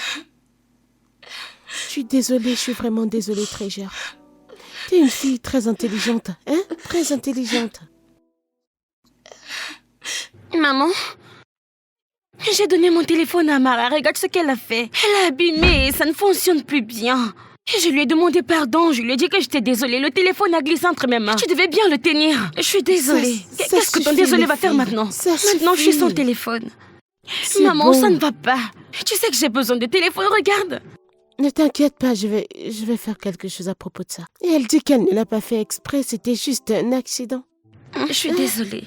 Je suis désolée, je suis vraiment désolée, Treasure. Tu es une fille très intelligente, hein? Très intelligente. Maman, j'ai donné mon téléphone à Mara. Regarde ce qu'elle a fait. Elle a abîmé et ça ne fonctionne plus bien. Et je lui ai demandé pardon. Je lui ai dit que j'étais désolée. Le téléphone a glissé entre mes mains. Tu devais bien le tenir. Je suis désolée. Ça Qu'est-ce que ton suffit, désolé les va faire filles. maintenant? Ça Maintenant, je suis suffit. sans téléphone. C'est Maman, bon. ça ne va pas. Tu sais que j'ai besoin de téléphone. Regarde. Ne t'inquiète pas, je vais faire quelque chose à propos de ça. Et elle dit qu'elle ne l'a pas fait exprès, c'était juste un accident. Je suis désolée.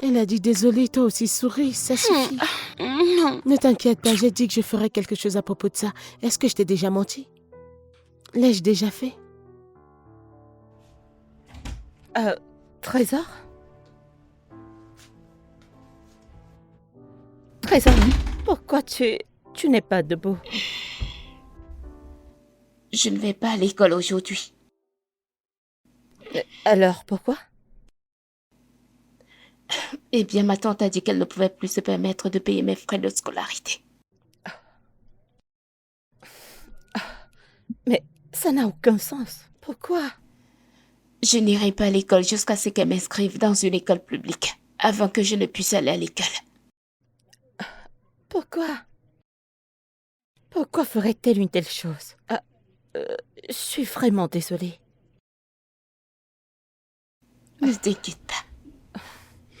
Elle a dit désolé, toi aussi souris, ça suffit. Non. Ne t'inquiète pas, j'ai dit que je ferais quelque chose à propos de ça. Est-ce que je t'ai déjà menti? L'ai-je déjà fait? Trésor? Trésor, pourquoi tu n'es pas debout? Je ne vais pas à l'école aujourd'hui. Alors, pourquoi? Eh bien, ma tante a dit qu'elle ne pouvait plus se permettre de payer mes frais de scolarité. Mais ça n'a aucun sens. Pourquoi? Je n'irai pas à l'école jusqu'à ce qu'elle m'inscrive dans une école publique, avant que je ne puisse aller à l'école. Pourquoi? Pourquoi ferait-elle une telle chose? Je suis vraiment désolée. Ne t'inquiète pas.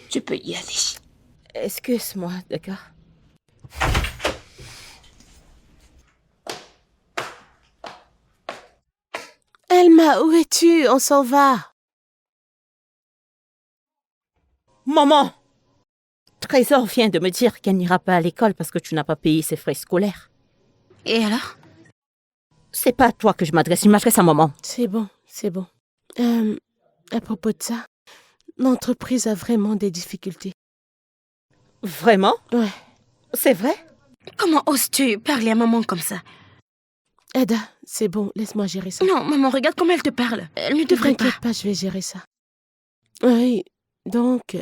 Tu peux y aller. Excuse-moi, d'accord? Elma, où es-tu? On s'en va. Maman! Trésor vient de me dire qu'elle n'ira pas à l'école parce que tu n'as pas payé ses frais scolaires. Et alors? C'est pas à toi que je m'adresse, je m'adresse à maman. C'est bon, c'est bon. À propos de ça, l'entreprise a vraiment des difficultés. Vraiment? Ouais. C'est vrai? Comment oses-tu parler à maman comme ça? Ada, c'est bon, laisse-moi gérer ça. Non, maman, regarde comment elle te parle. Elle ne Ne devrait pas. t'inquiète pas, je vais gérer ça. Oui, donc...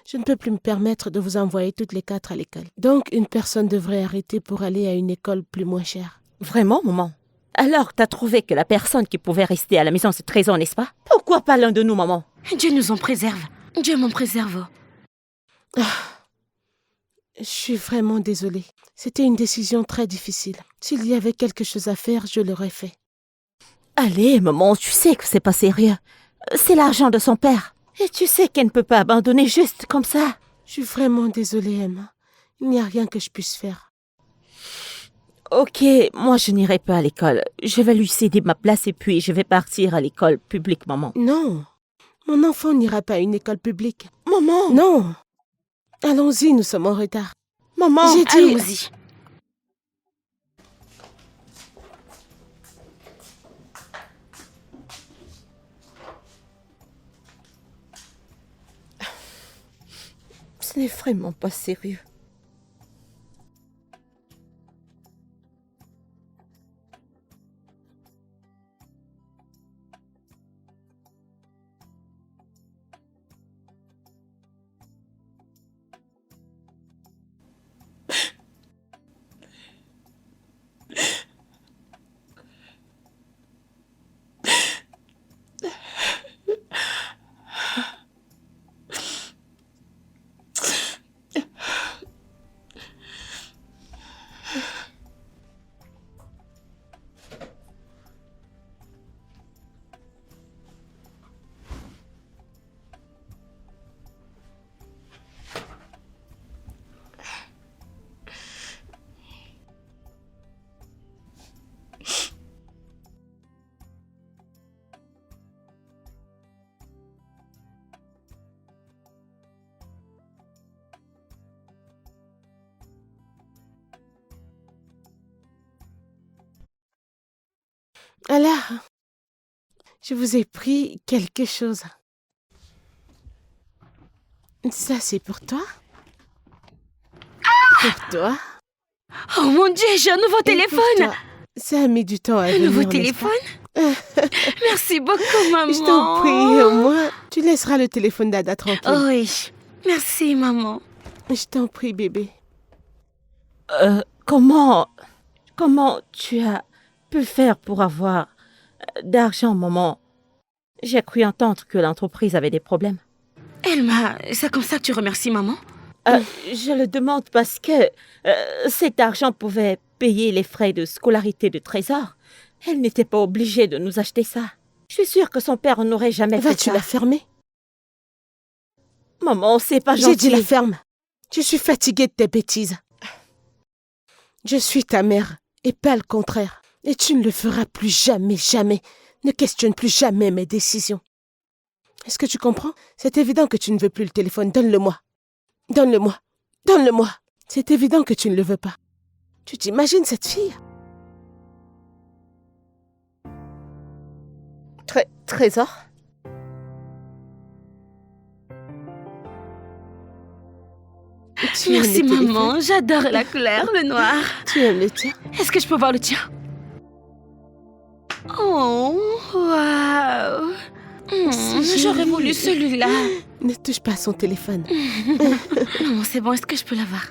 je ne peux plus me permettre de vous envoyer toutes les 4 à l'école. Donc, une personne devrait arrêter pour aller à une école plus moins chère. Vraiment, maman? Alors, t'as trouvé que la personne qui pouvait rester à la maison, c'est Trésor, n'est-ce pas? Pourquoi pas l'un de nous, maman? Dieu nous en préserve. Dieu m'en préserve. Je suis vraiment désolée. C'était une décision très difficile. S'il y avait quelque chose à faire, je l'aurais fait. Allez, maman, tu sais que c'est pas sérieux. C'est l'argent de son père. Et tu sais qu'elle ne peut pas abandonner juste comme ça. Je suis vraiment désolée, Emma. Il n'y a rien que je puisse faire. Ok, moi je n'irai pas à l'école. Je vais lui céder ma place et puis je vais partir à l'école publique, maman. Non, mon enfant n'ira pas à une école publique. Maman! Non. Allons-y, nous sommes en retard. Maman! J'ai dit... Allons-y. Ce n'est vraiment pas sérieux. Alors, je vous ai pris quelque chose. Ça, c'est pour toi. Pour toi. Oh mon Dieu, j'ai un nouveau Et pour téléphone. toi. Ça a mis du temps à Un venir, nouveau n'est-ce téléphone? pas? Merci beaucoup, maman. Je t'en prie, au moins, tu laisseras le téléphone d'Ada tranquille. Oh oui. Merci, maman. Je t'en prie, bébé. Comment tu as pu faire pour avoir d'argent, maman? J'ai cru entendre que l'entreprise avait des problèmes. Elma, c'est comme ça que tu remercies maman? Je le demande parce que cet argent pouvait payer les frais de scolarité de Trésor. Elle n'était pas obligée de nous acheter ça. Je suis sûre que son père n'aurait jamais fait Vas-tu ça. la fermer? Maman, c'est pas J'ai gentil. dit la ferme. Je suis fatiguée de tes bêtises. Je suis ta mère, et pas le contraire. Et tu ne le feras plus jamais, jamais. Ne questionne plus jamais mes décisions. Est-ce que tu comprends? C'est évident que tu ne veux plus le téléphone. Donne-le-moi. Donne-le-moi. Donne-le-moi. C'est évident que tu ne le veux pas. Tu t'imagines cette fille? Trésor? Tu aimes Merci, le téléphone? maman. J'adore la couleur, le noir. Tu aimes le tien? Est-ce que je peux voir le tien? Oh, waouh. J'aurais voulu celui-là. Ne touche pas à son téléphone. Non, c'est bon, est-ce que je peux l'avoir?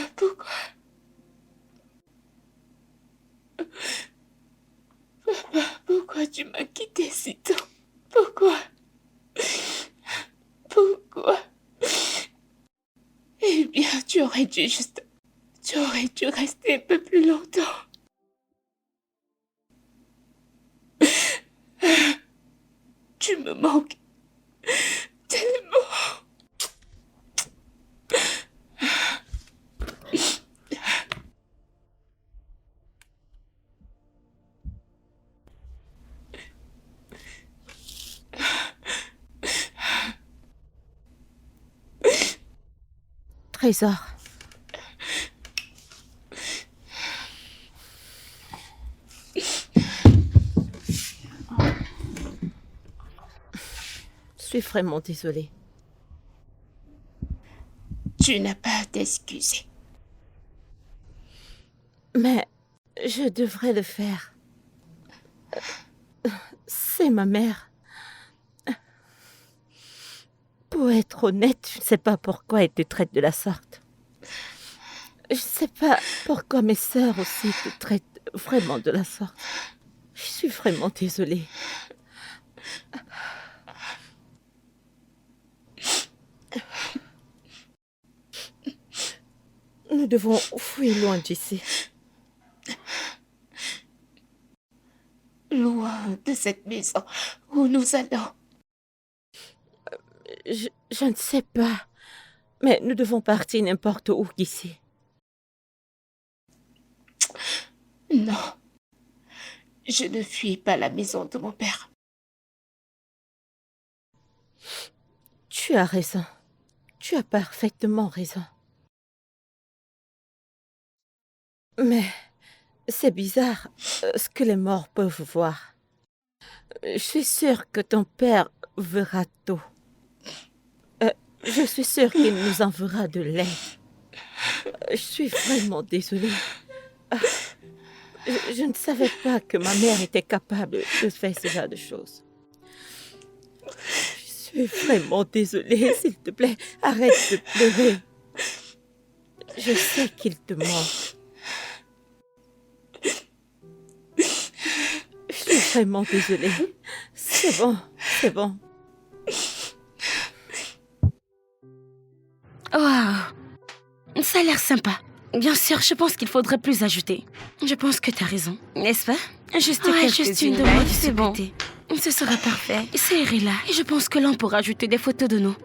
Pourquoi? Papa, pourquoi tu m'as quitté si tôt? Pourquoi? Pourquoi? Eh bien, tu aurais dû rester un peu plus longtemps. Tu me manques tellement. Trésor. Je suis vraiment désolée. Tu n'as pas à t'excuser. Mais je devrais le faire. C'est ma mère. Pour être honnête, je ne sais pas pourquoi elle te traite de la sorte. Je ne sais pas pourquoi mes sœurs aussi te traitent vraiment de la sorte. Je suis vraiment désolée. Nous devons fuir loin d'ici. Loin de cette maison où nous allons. Je ne sais pas, mais nous devons partir n'importe où d'ici. Non, je ne fuis pas la maison de mon père. Tu as raison. Tu as parfaitement raison. Mais c'est bizarre ce que les morts peuvent voir. Je suis sûre que ton père verra tout. Je suis sûre qu'il nous enverra de l'aide. Je suis vraiment désolée. Je ne savais pas que ma mère était capable de faire ce genre de choses. Je suis vraiment désolée. S'il te plaît, arrête de pleurer. Je sais qu'il te manque. Je suis vraiment désolée. C'est bon, c'est bon. Waouh, ça a l'air sympa. Bien sûr, je pense qu'il faudrait plus ajouter. Je pense que t'as raison, n'est-ce pas? Juste une de moi, c'est bon. Ce sera parfait. Ça irait là. Et je pense que là, on pourra ajouter des photos de nous.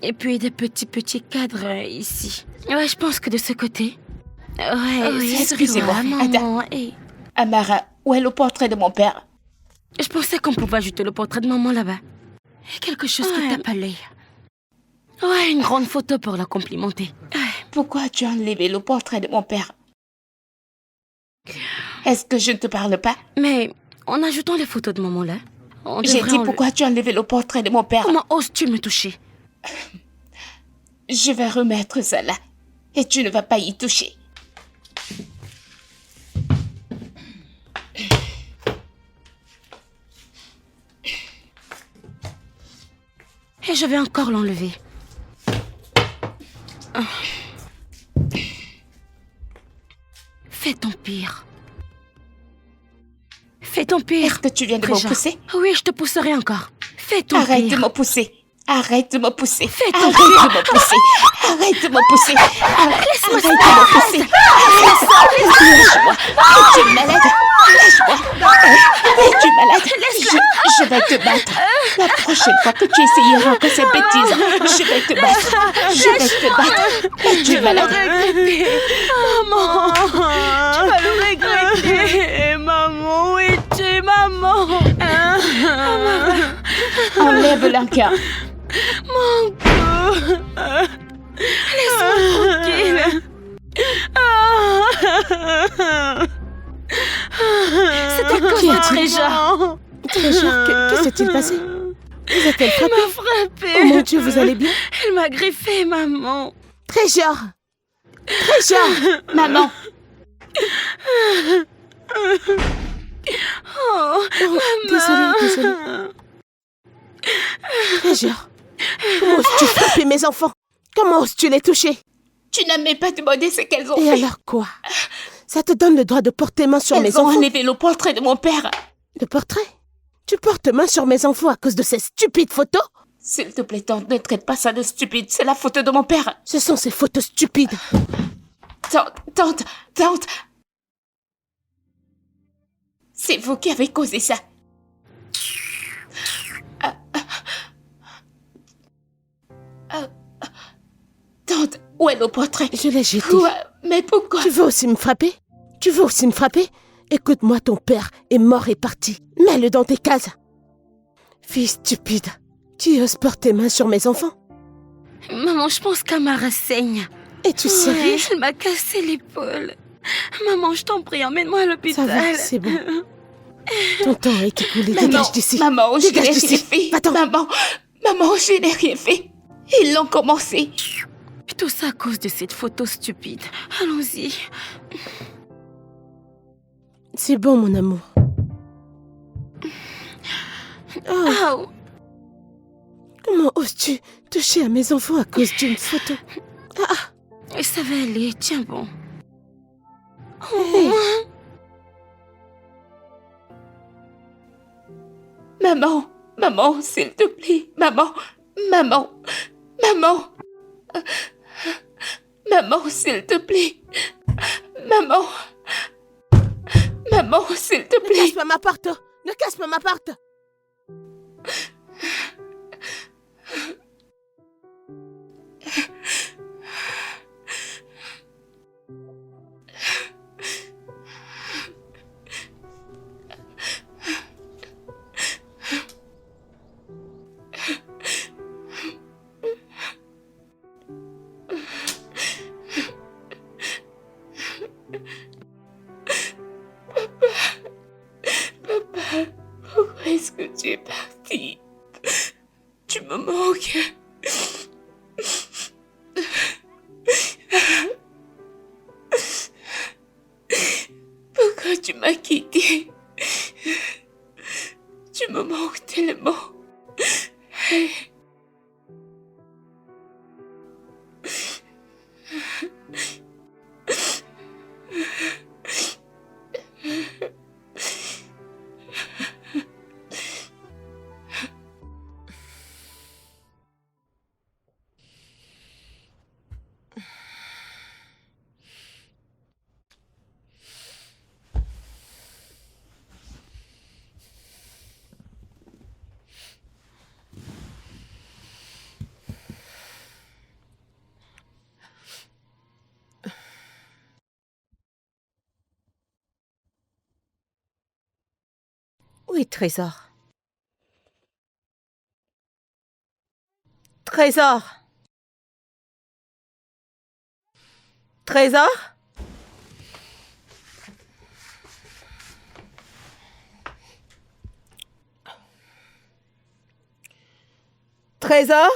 Et puis des petits cadres ici. Ouais, je pense que de ce côté. Ouais, Oui, excusez-moi, maman. Et Amara, où est le portrait de mon père? je pensais qu'on pouvait ajouter le portrait de maman là-bas. Quelque chose qui tape à l'œil. Ouais, une grande photo pour la complimenter. Pourquoi tu as enlevé le portrait de mon père? Est-ce que je ne te parle pas? Mais en ajoutant les photos de maman là, on J'ai devrait dit pourquoi tu as enlevé le portrait de mon père? Comment oses-tu me toucher? Je vais remettre ça là. Et tu ne vas pas y toucher. Et je vais encore l'enlever. Fais ton pire. Fais ton pire. Est-ce que tu viens de me Trésor. pousser? Oui, je te pousserai encore. Fais ton Arrête pire. de me pousser. Arrête de me pousser. Fais ton Arrête pire. de me pousser. Arrête de me pousser. Laisse-moi Arrête de me pousser. Lâche-moi. Es-tu malade? Lâche-moi. Es-tu malade? Je Je vais te battre. La prochaine fois que tu essayeras encore cette bêtise, je vais te battre. Je vais te battre. Et tu vas le regretter. Maman, tu vas le regretter. Maman, où es-tu, maman? Enlève l'encart. Mon cou. Laisse-moi tranquille. C'est à cause Qui de a-t-il? Trésor. Trésor, que s'est-il passé? Vous êtes-elle Elle frappée? m'a frappée. Oh mon Dieu, vous allez bien? Elle m'a griffé, maman. Trésor! Trésor! Maman, Oh, Oh, désolée. Trésor, comment oses-tu frapper mes enfants? Comment oses-tu les toucher? tu n'as même pas demandé ce qu'elles ont Et fait. alors quoi? Ça te donne le droit de porter main sur mes Elles ont enfants? enlevé le portrait de mon père. Le portrait? Tu portes main sur mes enfants à cause de ces stupides photos? S'il te plaît, tante, ne traite pas ça de stupide. C'est la photo de mon père. Ce sont ces photos stupides. Tante. C'est vous qui avez causé ça. Tante, où est le portrait? Je l'ai jeté. Quoi? Mais pourquoi? Tu veux aussi me frapper? Écoute-moi, ton père est mort et parti. Mets-le dans tes cases. Fille stupide, tu oses porter main sur mes enfants? Maman, je pense qu'Amara saigne. Es-tu Ouais, sérieux? elle m'a cassé l'épaule. Maman, je t'en prie, emmène-moi à Ça l'hôpital. va, c'est bon. Ton temps est écoulé, Maman, dégage d'ici. Maman, je n'ai Dégage rien d'ici. fait. Va-t'en. Maman, je n'ai rien fait. Ils l'ont commencé. Tout ça à cause de cette photo stupide. Allons-y. C'est bon, mon amour. Oh, Aouh. comment oses-tu toucher à mes enfants à cause d'une photo? Ça va aller, tiens bon. Hey. Maman, s'il te plaît. Maman, s'il te plaît. Maman, s'il te Ne casse plaît. pas ma porte! Ne casse pas ma porte! Pourquoi est-ce que tu es parti? Tu me manques. Pourquoi tu m'as quitté? Tu me manques tellement. Où est Trésor? Trésor? Trésor? Trésor?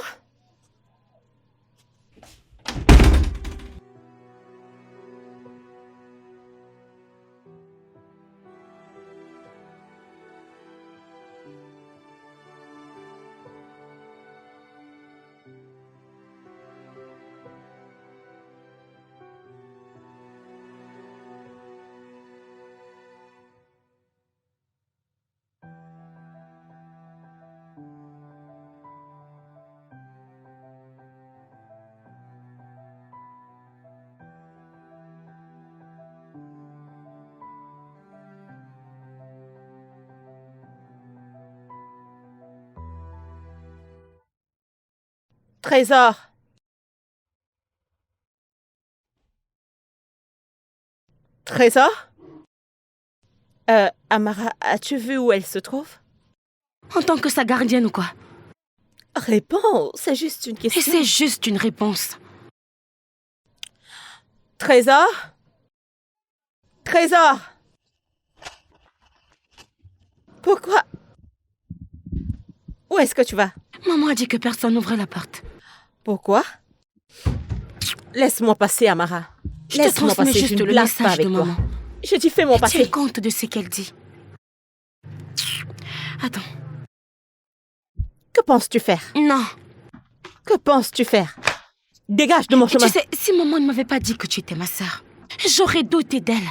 Trésor. Trésor? Amara, as-tu vu où elle se trouve? En tant que sa gardienne ou quoi? Réponds, c'est juste une Et question. c'est juste une réponse. Trésor? Trésor? Pourquoi? Où est-ce que tu vas? Maman a dit que personne n'ouvrait la porte. Pourquoi? Laisse-moi passer, Amara. Je te Laisse-moi transmets passer, juste je ne le blague pas message avec de toi. maman. Je dis fais-moi Tiens passer. compte de ce qu'elle dit. Attends. Que penses-tu faire? Non. Que penses-tu faire? Dégage de mon chemin. Tu sais, si maman ne m'avait pas dit que tu étais ma sœur, j'aurais douté d'elle.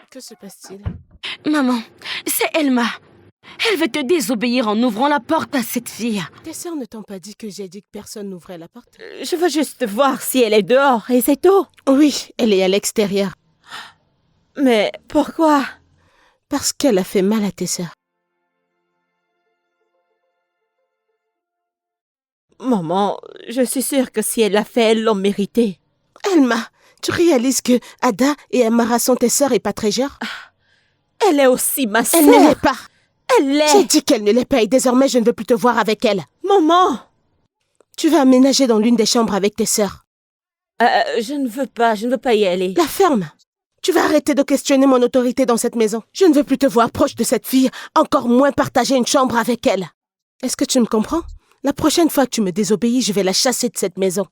Que se passe-t-il? Maman, c'est Elma. Elle veut te désobéir en ouvrant la porte à cette fille. Tes sœurs ne t'ont pas dit que j'ai dit que personne n'ouvrait la porte? Je veux juste voir si elle est dehors et c'est tout. Oui, elle est à l'extérieur. Mais pourquoi? Parce qu'elle a fait mal à tes sœurs. Maman, je suis sûre que si elle l'a fait, elle l'a mérité. Elma, tu réalises que Ada et Amara sont tes sœurs et pas Treasure? Elle est aussi ma sœur. Elle ne l'est pas. Elle l'est. J'ai dit qu'elle ne l'est pas et désormais je ne veux plus te voir avec elle. Maman! Tu vas aménager dans l'une des chambres avec tes sœurs. Je ne veux pas y aller. La ferme. Tu vas arrêter de questionner mon autorité dans cette maison. Je ne veux plus te voir proche de cette fille, encore moins partager une chambre avec elle. Est-ce que tu me comprends? La prochaine fois que tu me désobéis, je vais la chasser de cette maison.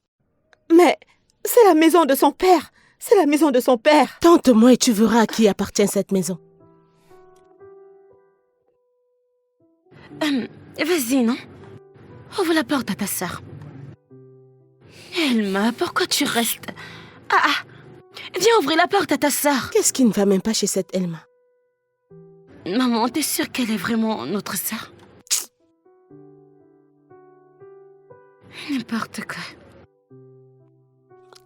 Mais c'est la maison de son père. C'est la maison de son père. Tente-moi et tu verras à qui appartient cette maison. Vas-y, non? Ouvre la porte à ta sœur. Elma, pourquoi tu restes? Viens ouvrir la porte à ta sœur. Qu'est-ce qui ne va même pas chez cette Elma? Maman, t'es sûre qu'elle est vraiment notre sœur? N'importe quoi.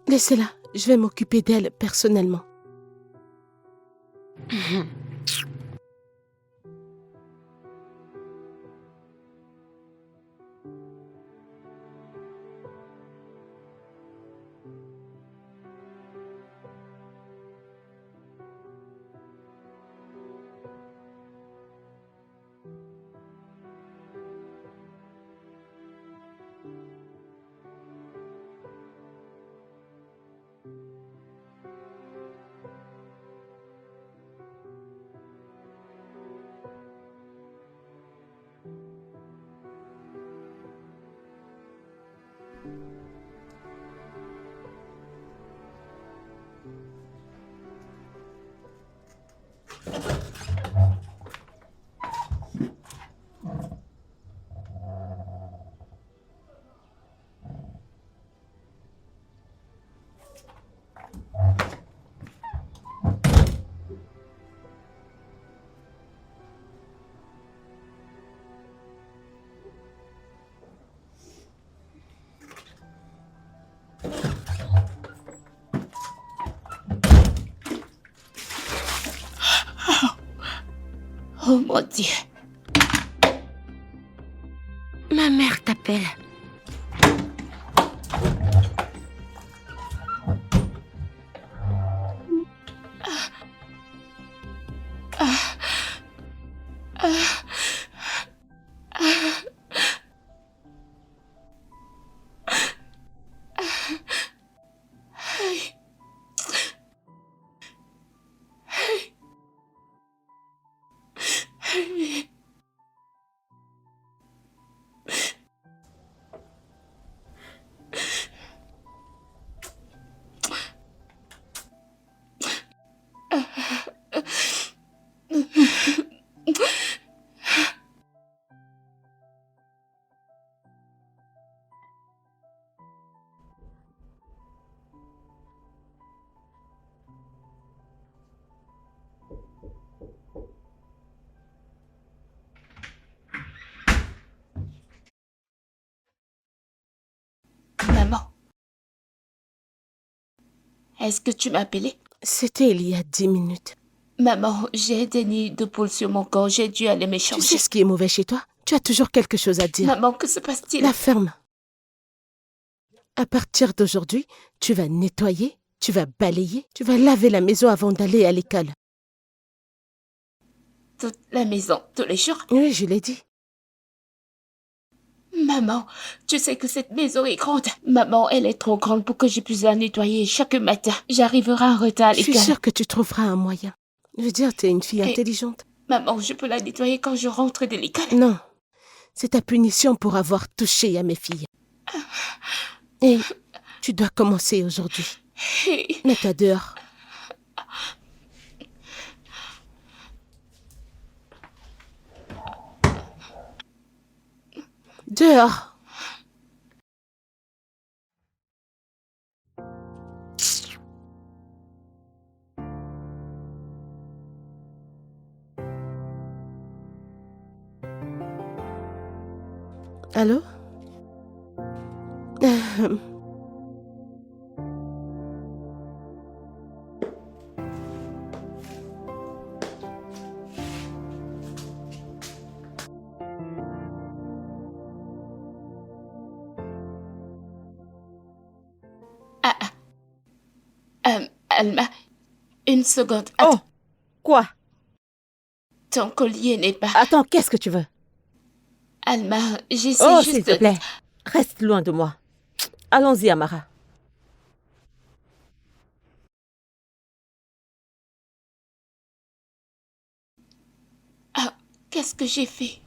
Laissez-la, je vais m'occuper d'elle personnellement. Oh mon Dieu. Ma mère t'appelle. Maman. Est-ce que tu m'as appelé? C'était il y a 10 minutes. Maman, j'ai des nids de poules sur mon corps. J'ai dû aller me Tu changer. sais ce qui est mauvais chez toi? Tu as toujours quelque chose à dire. Maman, que se passe-t-il? La ferme. À partir d'aujourd'hui, tu vas nettoyer, tu vas balayer, tu vas laver la maison avant d'aller à l'école. Toute la maison, tous les jours. Oui, je l'ai dit. Maman, tu sais que cette maison est grande. Maman, elle est trop grande pour que je puisse la nettoyer chaque matin. J'arriverai en retard à Je suis l'école. sûre que tu trouveras un moyen. Je veux dire, tu es une fille Et- intelligente. Maman, je peux la nettoyer quand je rentre de l'école. Non, c'est ta punition pour avoir touché à mes filles. Et tu dois commencer aujourd'hui. Et- Mets-toi dehors. Dehors. Allô? Alma, une seconde. Oh, Attends, quoi? ton collier n'est pas... Attends, qu'est-ce que tu veux? Alma, j'essaie Oh, juste s'il te plaît, reste loin de moi. Allons-y, Amara. Ah, qu'est-ce que j'ai fait?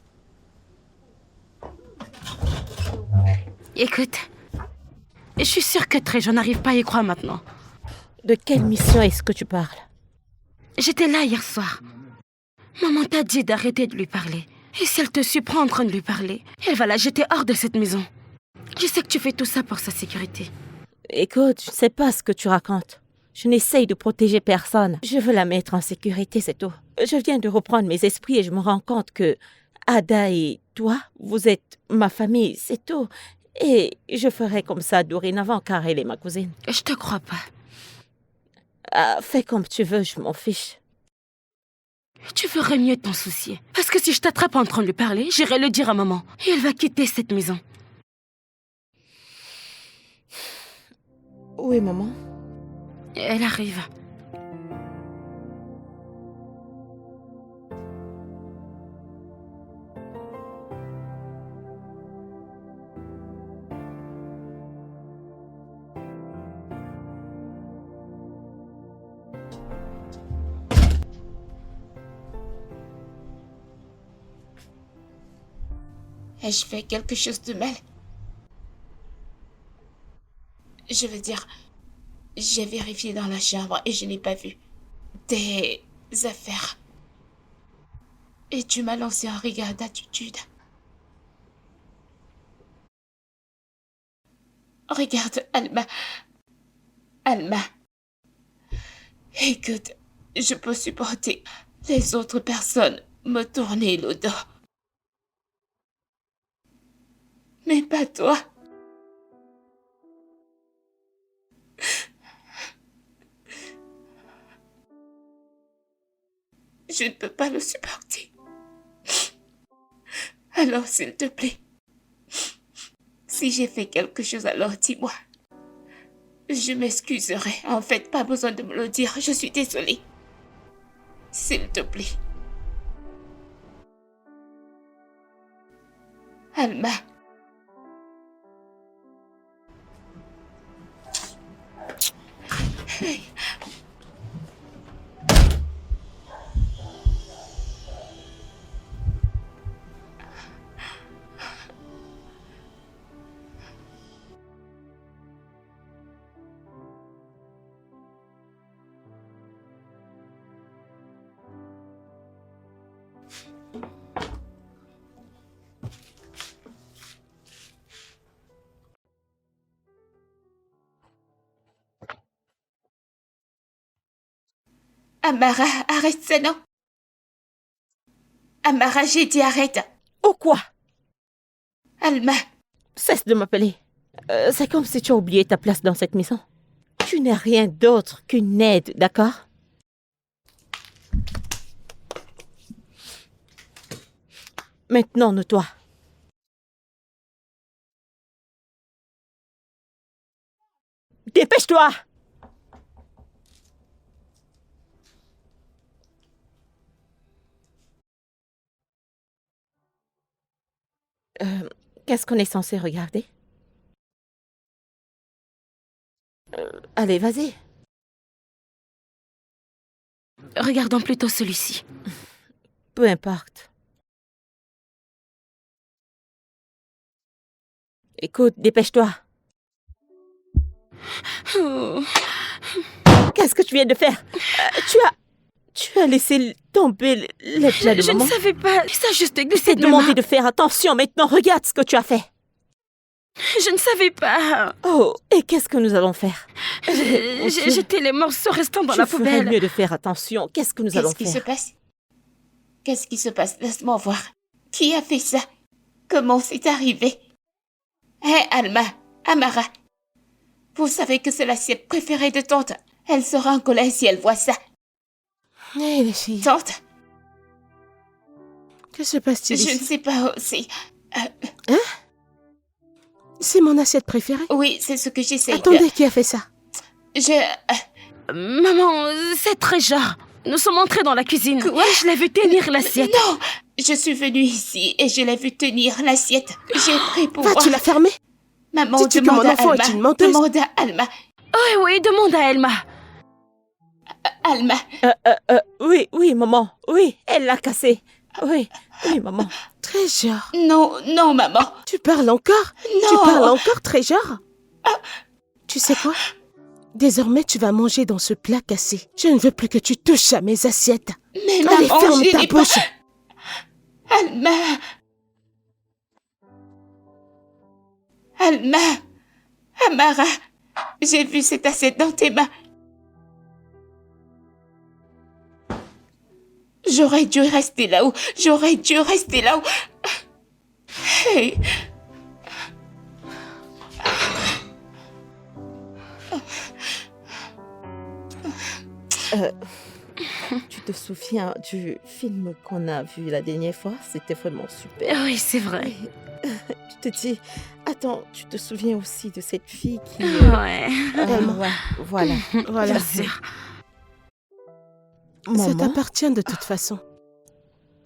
Écoute, je suis sûre que Trey, je n'arrive pas à y croire maintenant. De quelle mission est-ce que tu parles? J'étais là hier soir. Maman t'a dit d'arrêter de lui parler. Et si elle te surprend en train de lui parler, elle va la jeter hors de cette maison. Je sais que tu fais tout ça pour sa sécurité. Écoute, je ne sais pas ce que tu racontes. Je n'essaye de protéger personne. Je veux la mettre en sécurité, c'est tout. Je viens de reprendre mes esprits et je me rends compte que Ada et toi, vous êtes ma famille, c'est tout. Et je ferai comme ça dorénavant car elle est ma cousine. Je te crois pas. Ah, fais comme tu veux, je m'en fiche. Tu ferais mieux de t'en soucier. Parce que si je t'attrape en train de lui parler, j'irai le dire à maman. Et elle va quitter cette maison. Oui, maman. Elle arrive. Ai-je fait quelque chose de mal? Je veux dire, j'ai vérifié dans la chambre et je n'ai pas vu des affaires. Et tu m'as lancé un regard d'attitude. Regarde, Alma. Alma. Écoute, je peux supporter les autres personnes me tourner le dos. Mais pas toi. Je ne peux pas le supporter. Alors, s'il te plaît, si j'ai fait quelque chose, alors dis-moi. Je m'excuserai. En fait, pas besoin de me le dire. Je suis désolée. S'il te plaît. Alma. Hey. Amara, arrête ça, non? Amara, j'ai dit arrête. Oh quoi? Alma. Cesse de m'appeler. C'est comme si tu as oublié ta place dans cette maison. Tu n'es rien d'autre qu'une aide, d'accord? Maintenant, ne toi. dépêche-toi. Qu'est-ce qu'on est censé regarder? Allez, vas-y. Regardons plutôt celui-ci. Peu importe. Écoute, dépêche-toi. Oh. Qu'est-ce que tu viens de faire? Tu as laissé tomber les plats de Je ne maman. savais pas. Ça a juste Je glissé t'ai de mes mains. demandé de faire attention. Maintenant, regarde ce que tu as fait. Je ne savais pas. Oh, et qu'est-ce que nous allons faire? J'ai jeté les morceaux restants dans Je la ferais poubelle. mieux de faire attention. Qu'est-ce que nous allons Qu'est-ce qui se faire? passe? Qu'est-ce qui se passe? Laisse-moi voir. Qui a fait ça? Comment c'est arrivé? Hé, Alma, Amara. Vous savez que c'est l'assiette préférée de tante. Elle sera en colère si elle voit ça. Hé, les filles, Tante, que se passe-t-il je ne ici? sais pas aussi. C'est mon assiette préférée. Oui, c'est ce que j'essaye Attendez, qui a fait ça? Maman, c'est très genre. Nous sommes entrés dans la cuisine. Quoi? Je l'ai vu tenir l'assiette. Non! Je suis venue ici et je l'ai vu tenir l'assiette. J'ai pris pour moi. Tu l'as fermée? Maman, Dis-tu que demande mon à enfant Alma. est une menteuse? Demande à Alma. Oui, demande à Elma. Alma, Oui, maman. Oui, elle l'a cassé. Oui, maman. Trésor, non, maman. tu parles encore? Non. Tu parles encore, Trésor? Tu sais quoi? Désormais, tu vas manger dans ce plat cassé. Je ne veux plus que tu touches à mes assiettes. Mais Allez, maman, ferme je ta n'ai pas... bouche. Alma. Alma. Amara. J'ai vu cette assiette dans tes mains. J'aurais dû rester là-haut. Hey. Tu te souviens du film qu'on a vu la dernière fois? C'était vraiment super. Oui, c'est vrai. Tu te dis, attends, tu te souviens aussi de cette fille qui... Ouais. ouais, voilà. Voilà. Bien sûr. Ça Maman? t'appartient de toute façon.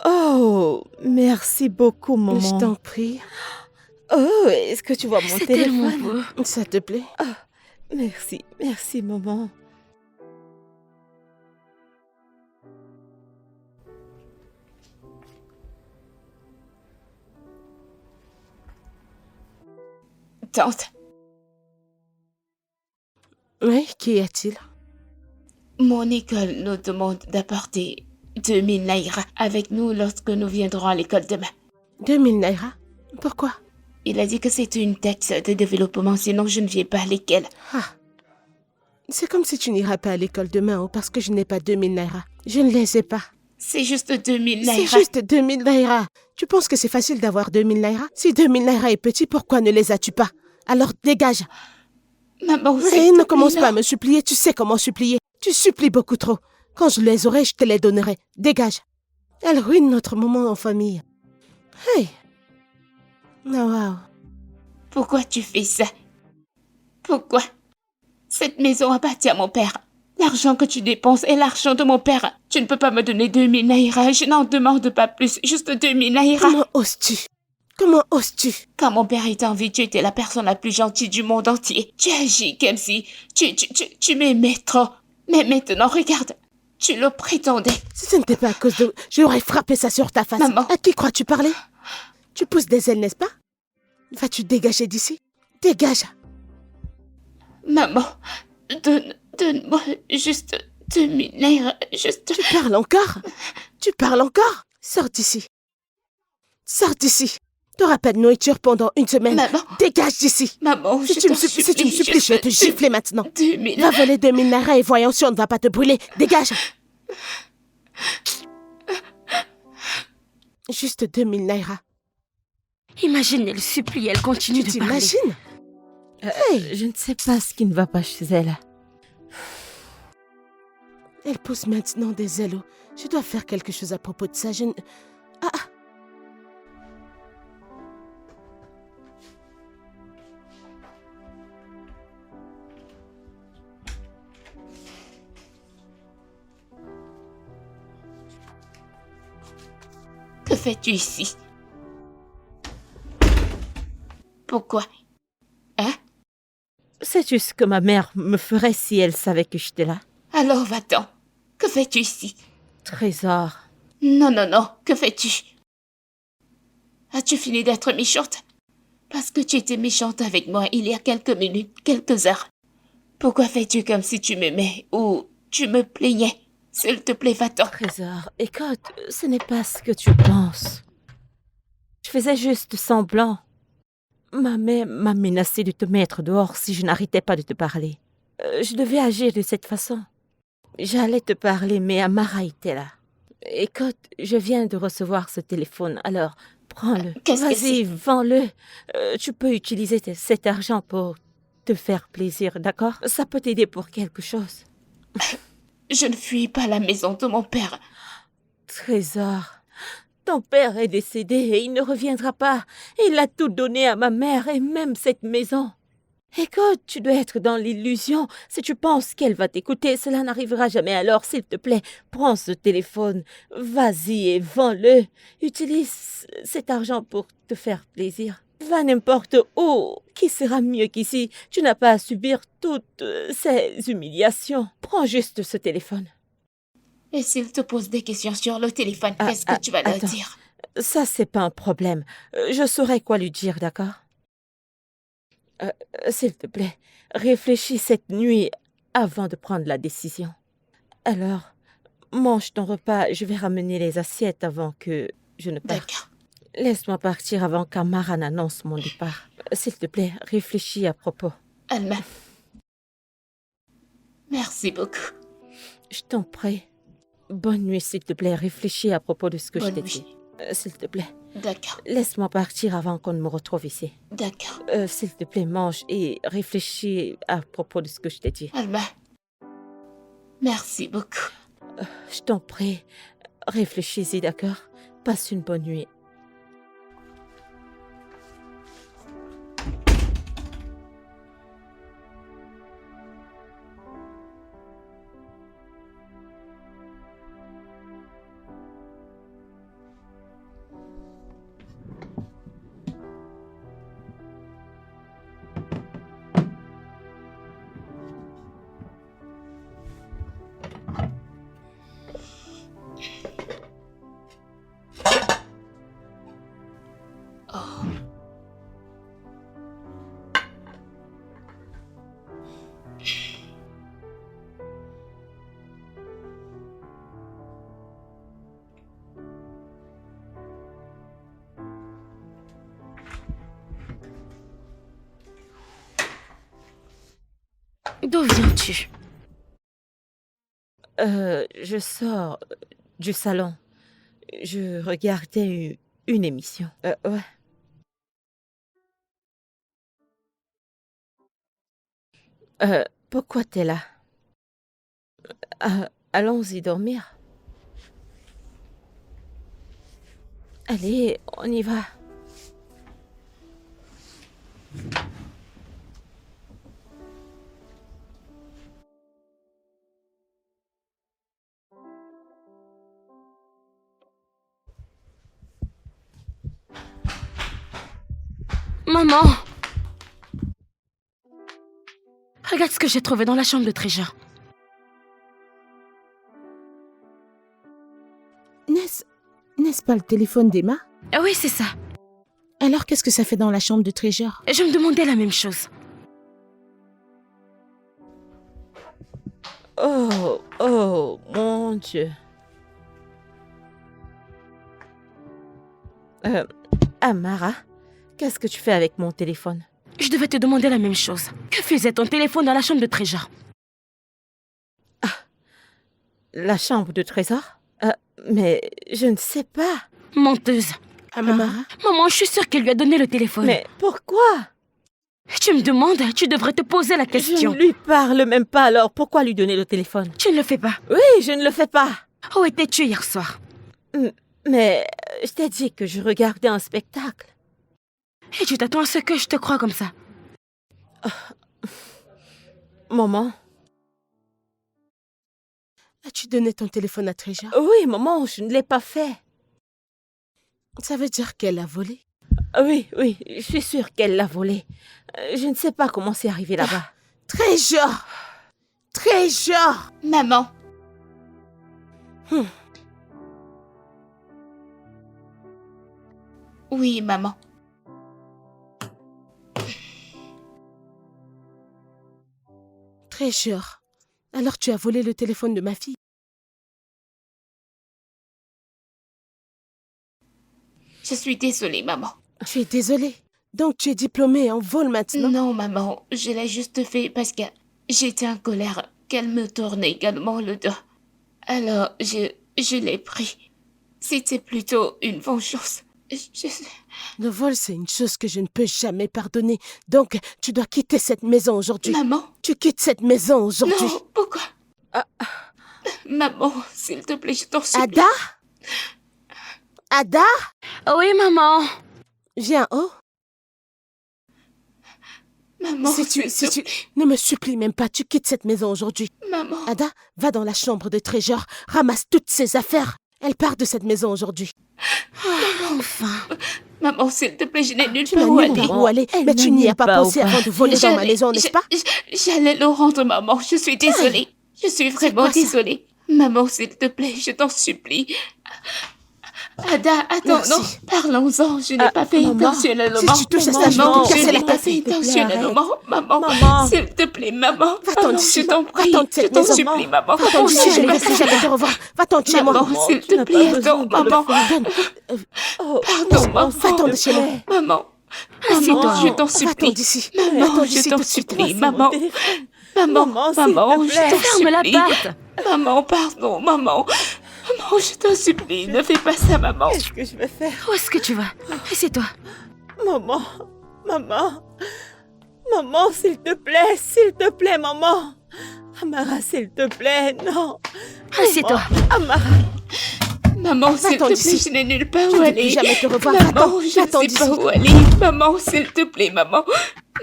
Oh, merci beaucoup, maman. Je t'en prie. Oh, est-ce que tu vois mon C'est tellement téléphone? beau. Ça te plaît? Merci, maman. Tante, Oui, qu'y a-t-il? mon école nous demande d'apporter 2000 naira avec nous lorsque nous viendrons à l'école demain. 2000 naira? Pourquoi? Il a dit que c'était une taxe de développement, sinon je ne viens pas à l'école. Ah. C'est comme si tu n'iras pas à l'école demain ou parce que je n'ai pas 2000 naira. Je ne les ai pas. C'est juste 2000 C'est naira. juste 2000 naira. Tu penses que c'est facile d'avoir 2000 naira? Si 2000 naira est petit, pourquoi ne les as-tu pas? Alors dégage. Maman, Et ne commence pas à me supplier, tu sais comment supplier. Tu supplies beaucoup trop. Quand je les aurai, je te les donnerai. Dégage. Elle ruine notre moment en famille. Hey. Oh, wow. Pourquoi tu fais ça? Pourquoi? Cette maison appartient à mon père. L'argent que tu dépenses est l'argent de mon père. Tu ne peux pas me donner 2000 naira. Je n'en demande pas plus. Juste 2000 naira. Comment oses-tu? Comment oses-tu? Quand mon père était en vie, tu étais la personne la plus gentille du monde entier. Tu agis comme si... Tu m'aimais trop. Mais maintenant, regarde. Tu le prétendais. Si ce n'était pas à cause de... J'aurais frappé ça sur ta face. Maman. À qui crois-tu parler? Tu pousses des ailes, n'est-ce pas? Vas-tu dégager d'ici? Dégage. Maman, donne-moi juste 2000 naira. Juste... Tu parles encore? Tu parles encore? Sors d'ici. Sors d'ici. T'auras pas de nourriture pendant une semaine. Maman. Dégage d'ici. Maman, Si tu me supplies, je vais te gifler maintenant. 2000 Va voler 2000 naira et voyons si on ne va pas te brûler. Dégage. Juste 2000 naira. Imagine, elle supplie, elle continue Tu de parler. t'imagines? Hey. Je ne sais pas ce qui ne va pas chez elle. Elle pousse maintenant des ailes. Je dois faire quelque chose à propos de ça. Je ne... Ah. fais-tu ici? Pourquoi? Hein? Sais-tu ce que ma mère me ferait si elle savait que j'étais là? Alors va-t'en. Que fais-tu ici? Trésor. Non, non, non. Que fais-tu? As-tu fini d'être méchante? Parce que tu étais méchante avec moi il y a quelques minutes, quelques heures. Pourquoi fais-tu comme si tu m'aimais ou tu me plaignais? S'il te plaît, va-t'en. Trésor, écoute, ce n'est pas ce que tu penses. Je faisais juste semblant. Ma mère m'a menacé de te mettre dehors si je n'arrêtais pas de te parler. Je devais agir de cette façon. J'allais te parler, mais Amara était là. Écoute, je viens de recevoir ce téléphone, alors prends-le. Qu'est-ce que Vas-y, vends-le. Tu peux utiliser cet argent pour te faire plaisir, d'accord? Ça peut t'aider pour quelque chose. Je ne fuis pas la maison de mon père. Trésor, ton père est décédé et il ne reviendra pas. Il a tout donné à ma mère et même cette maison. Écoute, tu dois être dans l'illusion. Si tu penses qu'elle va t'écouter, cela n'arrivera jamais. Alors, s'il te plaît, prends ce téléphone. Vas-y et vends-le. Utilise cet argent pour te faire plaisir. Va n'importe où. Qui sera mieux qu'ici? Tu n'as pas à subir toutes ces humiliations. Prends juste ce téléphone. Et s'il te pose des questions sur le téléphone, qu'est-ce que tu vas leur attends. dire? Ça, c'est pas un problème. Je saurai quoi lui dire, d'accord? S'il te plaît, réfléchis cette nuit avant de prendre la décision. Alors, mange ton repas. Je vais ramener les assiettes avant que je ne parte. D'accord. Laisse-moi partir avant qu'Amara n'annonce mon départ. S'il te plaît, réfléchis à propos. Alma. Merci beaucoup. Je t'en prie. Bonne nuit, s'il te plaît. Réfléchis à propos de ce que je Bonne t'ai nuit. dit. S'il te plaît. D'accord. Laisse-moi partir avant qu'on ne me retrouve ici. D'accord. S'il te plaît, mange et réfléchis à propos de ce que je t'ai dit. Alma. Merci beaucoup. Je t'en prie. Réfléchis-y, d'accord? Passe une bonne nuit. Oh. D'où viens-tu? Je sors du salon. Je regardais une émission. Ouais. Pourquoi t'es là? Allons-y dormir. Allez, on y va. Maman! Regarde ce que j'ai trouvé dans la chambre de Trésor. N'est-ce pas le téléphone d'Emma? Ah oui, c'est ça. Alors qu'est-ce que ça fait dans la chambre de Trésor? Je me demandais la même chose. Oh, mon Dieu. Amara, qu'est-ce que tu fais avec mon téléphone? Je devais te demander la même chose. Que faisait ton téléphone dans la chambre de Trésor? La chambre de Trésor? Mais je ne sais pas. Menteuse. Amara? Maman, je suis sûre qu'elle lui a donné le téléphone. Mais pourquoi? Tu me demandes, tu devrais te poser la Je question. ne lui parle même pas, alors pourquoi lui donner le téléphone? Tu ne le fais pas. Oui, je ne le fais pas. Où étais-tu hier soir? Mais je t'ai dit que je regardais un spectacle. Et tu t'attends à ce que je te croie comme ça? Maman? As-tu donné ton téléphone à Trésor? Oui, maman, je ne l'ai pas fait. Ça veut dire qu'elle a volé. Oui, oui, je suis sûre qu'elle l'a volé. Je ne sais pas comment c'est arrivé là-bas. Trésor! Trésor! Maman. Oui, maman. Trésor. Alors tu as volé le téléphone de ma fille? Je suis désolée, maman. Tu es désolée. Donc tu es diplômée en vol maintenant? Non, maman, je l'ai juste fait parce que j'étais en colère qu'elle me tourne également le dos. Alors, je l'ai pris. C'était plutôt une vengeance. Le vol, c'est une chose que je ne peux jamais pardonner. Donc, tu dois quitter cette maison aujourd'hui. Maman? Tu quittes cette maison aujourd'hui. Non, pourquoi? Maman, s'il te plaît, je t'en supplie. Ada? Ada? Oui, maman. Viens, oh. Maman, Si tu... Ne me supplie même pas, tu quittes cette maison aujourd'hui. Maman. Ada, va dans la chambre de Trésor, ramasse toutes ses affaires. Elle part de cette maison aujourd'hui. Enfin. Maman, s'il te plaît, je n'ai nulle Tu part n'as où nulle aller. part où aller, mais tu n'y as pas pensé avant de voler dans ma maison, n'est-ce pas? J'allais le rendre, maman. Je suis désolée. Je suis vraiment quoi ça? désolée. Maman, s'il te plaît, je t'en supplie. Ada, attends, Merci. non, parlons-en. Je n'ai pas fait maman, intentionnellement. si tu touches à ça, je vais Maman, te casser je la n'ai pas tête. fait S'il te plaît, intentionnellement. Maman, Maman. s'il te plaît, maman. Va-t'en Maman, d'ici. je t'en prie. Va-t'en de Je cette t'en maison. supplie, maman. Va-t'en d'ici, je ne vais Maman, plus jamais te revoir. Va-t'en de chez moi. Maman, s'il tu te n'as plaît, pas besoin attends, de le maman. Donne. Oh, Pardon, maman. Va-t'en de chez moi. Maman. Assieds-toi. Maman, je t'en Va-t'en supplie. d'ici. Maman, Va-t'en je d'ici t'en tout de suite. supplie, c'est maman. mon téléphone. Maman, Maman, s'il maman, te je plaît. t'en Ferme la supplie. porte. Maman, pardon, maman. Maman, je t'en supplie, ne fais pas ça, maman. Qu'est-ce que je vais faire? Où est-ce que tu vas? Assieds-toi. Maman, maman, maman, s'il te plaît, maman. Amara, s'il te plaît, non. Assieds-toi. Amara, Maman, s'il te Va-t'en plaît, d'ici. je n'ai nulle part Je où ne veux aller. plus jamais te revoir. Maman, Va-t'en, je ne va-t'en sais d'ici. pas où aller. Maman, s'il te plaît, maman.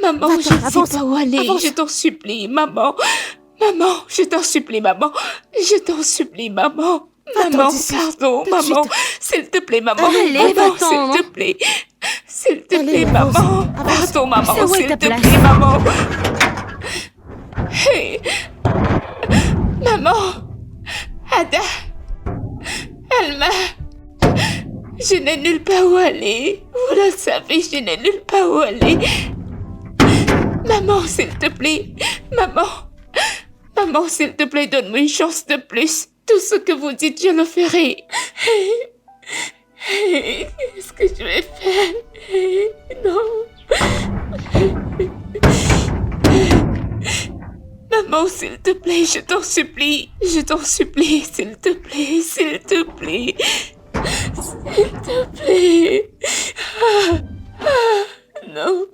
Maman, Va-t'en, je ne avance, sais pas où aller. avance. Je t'en supplie, maman. Maman, je t'en supplie, maman. Je t'en supplie, maman. Va-t'en Maman, d'ici. pardon, Tout de maman. suite. S'il te plaît, maman. Allez, Maman, va-t'en, s'il te plaît. S'il te Allez, plaît, avance, maman. avance. Pardon, maman, C'est où est s'il ta te place? plaît, maman. Hey. Maman. Ada. Alma. Je n'ai nulle part où aller. Vous le savez, je n'ai nulle part où aller. Maman, s'il te plaît. Maman. Maman, s'il te plaît, donne-moi une chance de plus. Tout ce que vous dites, je le ferai. Qu'est-ce que je vais faire? Non. Maman, s'il te plaît, je t'en supplie. Je t'en supplie, s'il te plaît, s'il te plaît. S'il te plaît. Non.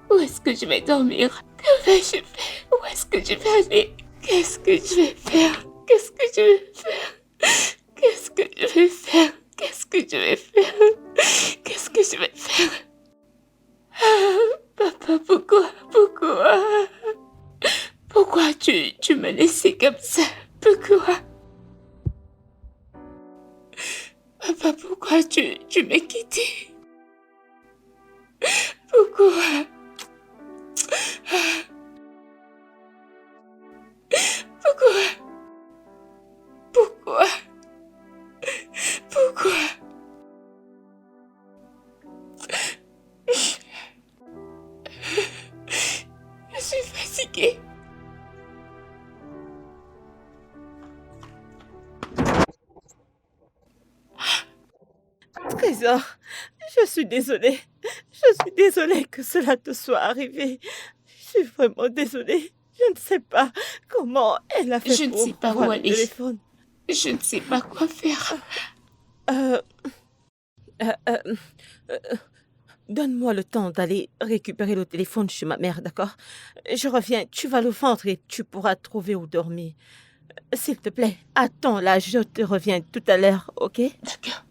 Où est-ce que je vais dormir? Que vais-je faire? Où est-ce que je vais aller? Qu'est-ce que je vais faire? Qu'est-ce que je vais faire? Qu'est-ce que je vais faire? Qu'est-ce que je vais faire? Qu'est-ce que je vais faire? Papa, pourquoi tu me laissais comme ça? Pourquoi? Papa, pourquoi tu m'as quitté? Pourquoi? Pourquoi? Je suis fatiguée. Trésor, je suis désolée. Je suis désolée que cela te soit arrivé. Je suis vraiment désolée. Je ne sais pas comment elle a fait Je ne pour sais pas voir où le aller. téléphone. Je ne sais pas quoi faire. Euh, euh, euh, euh, Donne-moi le temps d'aller récupérer le téléphone chez ma mère, d'accord? Je reviens, tu vas le vendre et tu pourras trouver où dormir. S'il te plaît, attends là, je te reviens tout à l'heure, ok? D'accord.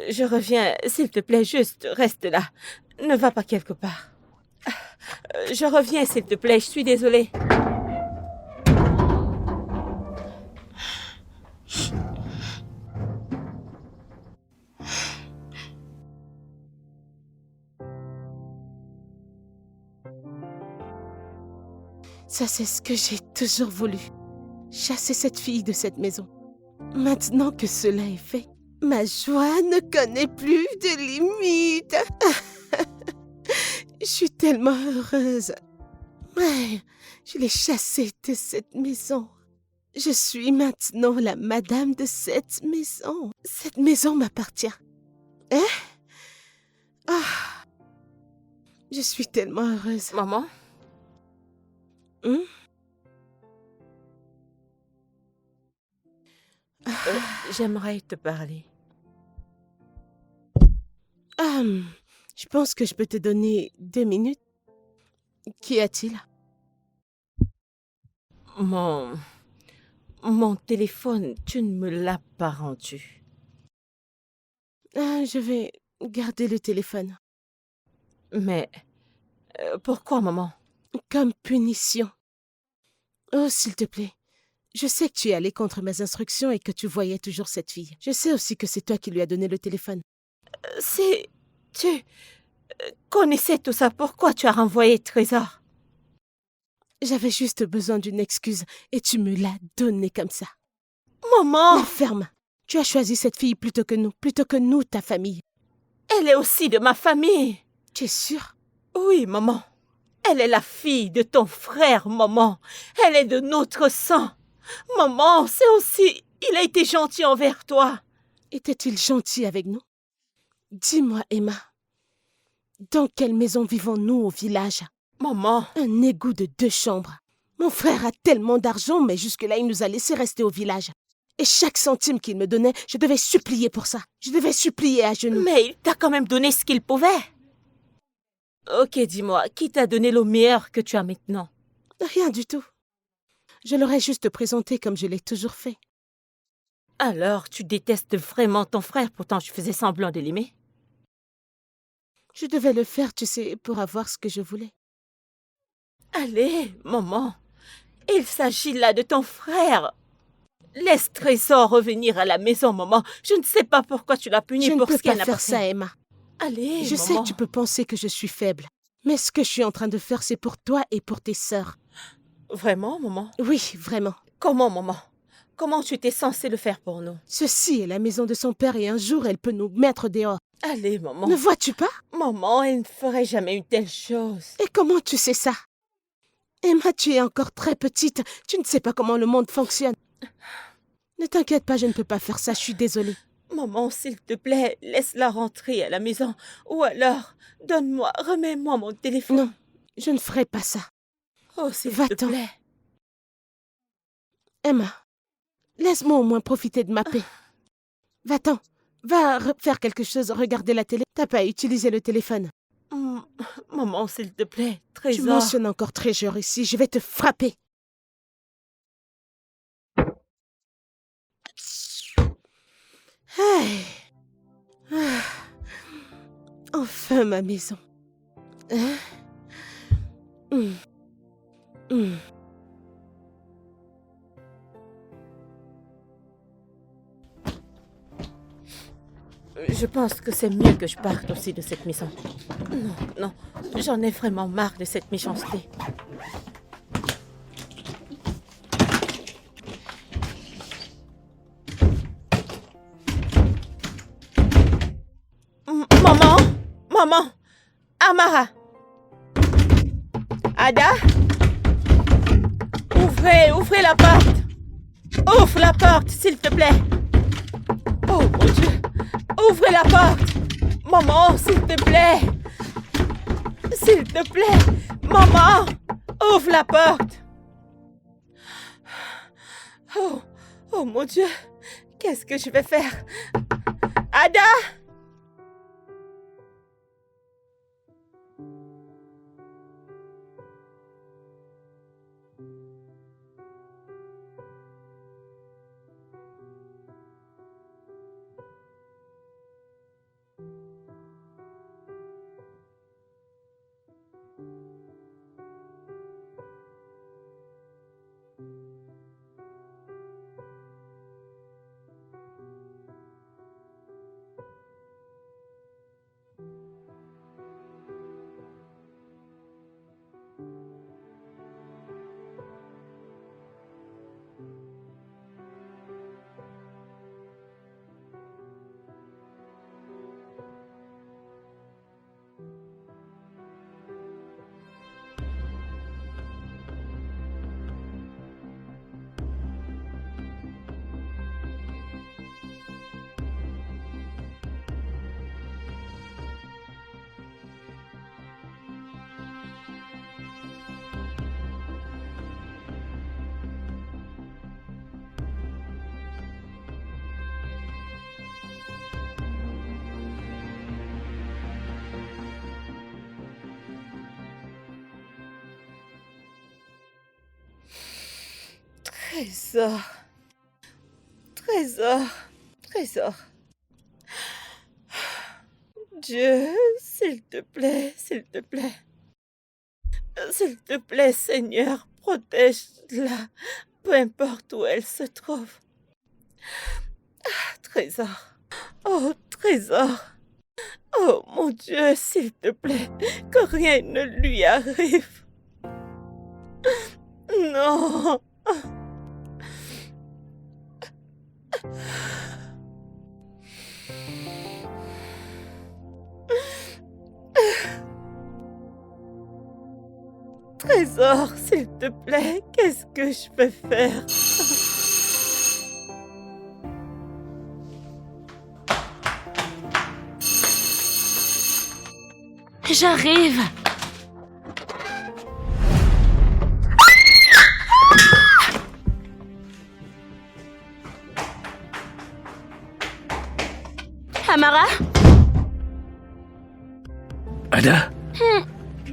Je reviens, s'il te plaît, juste reste là. Ne va pas quelque part. Je reviens, s'il te plaît, je suis désolée. Ça, c'est ce que j'ai toujours voulu. Chasser cette fille de cette maison. Maintenant que cela est fait, ma joie ne connaît plus de limite. Je suis tellement heureuse. Ouais, je l'ai chassée de cette maison. Je suis maintenant la madame de cette maison. Cette maison m'appartient. Hein? Ah, je suis tellement heureuse. Maman, Hum? j'aimerais te parler. Je pense que je peux te donner 2 minutes. Qu'y a-t-il? Mon téléphone, tu ne me l'as pas rendu. Je vais garder le téléphone. Mais pourquoi, maman? Comme punition. Oh, s'il te plaît. Je sais que tu es allé contre mes instructions et que tu voyais toujours cette fille. Je sais aussi que c'est toi qui lui as donné le téléphone. Si tu connaissais tout ça, pourquoi tu as renvoyé Trésor? J'avais juste besoin d'une excuse et tu me l'as donnée comme ça. Maman, La ferme. Tu as choisi cette fille plutôt que nous, ta famille. elle est aussi de ma famille. Tu es sûre? Oui, maman. Elle est la fille de ton frère, maman. Elle est de notre sang. Maman, c'est aussi... Il a été gentil envers toi. Était-il gentil avec nous? Dis-moi, Emma. Dans quelle maison vivons-nous au village? Maman, Un égout de 2 chambres. Mon frère a tellement d'argent, mais jusque-là, il nous a laissé rester au village. Et chaque centime qu'il me donnait, je devais supplier pour ça. Je devais supplier à genoux. mais il t'a quand même donné ce qu'il pouvait. Ok, dis-moi, qui t'a donné le meilleur que tu as maintenant? Rien du tout. Je l'aurais juste présenté comme je l'ai toujours fait. Alors, tu détestes vraiment ton frère, pourtant je faisais semblant de l'aimer? Je devais le faire, tu sais, pour avoir ce que je voulais. Allez, maman, il s'agit là de ton frère. Laisse Trésor revenir à la maison, maman. Je ne sais pas pourquoi tu l'as puni Je ne pour peux ce qu'elle pas n'a faire pas ça, fait. Emma. Allez, Je sais maman. que tu peux penser que je suis faible. Mais ce que je suis en train de faire, c'est pour toi et pour tes sœurs. Vraiment, maman? Oui, vraiment. Comment, maman? Comment tu étais censée le faire pour nous? Ceci est la maison de son père et un jour, elle peut nous mettre dehors. Allez, maman. Ne vois-tu pas? Maman, elle ne ferait jamais une telle chose. Et comment tu sais ça? Emma, tu es encore très petite. Tu ne sais pas comment le monde fonctionne. Ne t'inquiète pas, je ne peux pas faire ça, je suis désolée. Maman, s'il te plaît, laisse-la rentrer à la maison. Ou alors, remets-moi mon téléphone. Non, je ne ferai pas ça. Oh, s'il te Va-t'en. plaît. Emma, laisse-moi au moins profiter de ma paix. Va-t'en. Va faire quelque chose, regarder la télé. T'as pas utilisé le téléphone. Maman, s'il te plaît, Tu Trésor. mentionnes encore Trésor ici, je vais te frapper. Hey. Ah. Enfin ma maison. Hein? Je pense que c'est mieux que je parte aussi de cette maison. Non, non, j'en ai vraiment marre de cette méchanceté. Maman, maman, Amara, Ada, ouvrez la porte. Ouvre la porte, s'il te plaît. Oh mon Dieu, ouvrez la porte. Maman, s'il te plaît. S'il te plaît, maman, ouvre la porte. Oh mon Dieu, qu'est-ce que je vais faire? Ada! Trésor. Trésor. Trésor. Dieu, s'il te plaît, s'il te plaît. S'il te plaît, Seigneur, protège-la, peu importe où elle se trouve. Trésor. Oh, Trésor. Oh, mon Dieu, s'il te plaît, que rien ne lui arrive. Non. Trésor, s'il te plaît, qu'est-ce que je peux faire? J'arrive. Amara? Ada?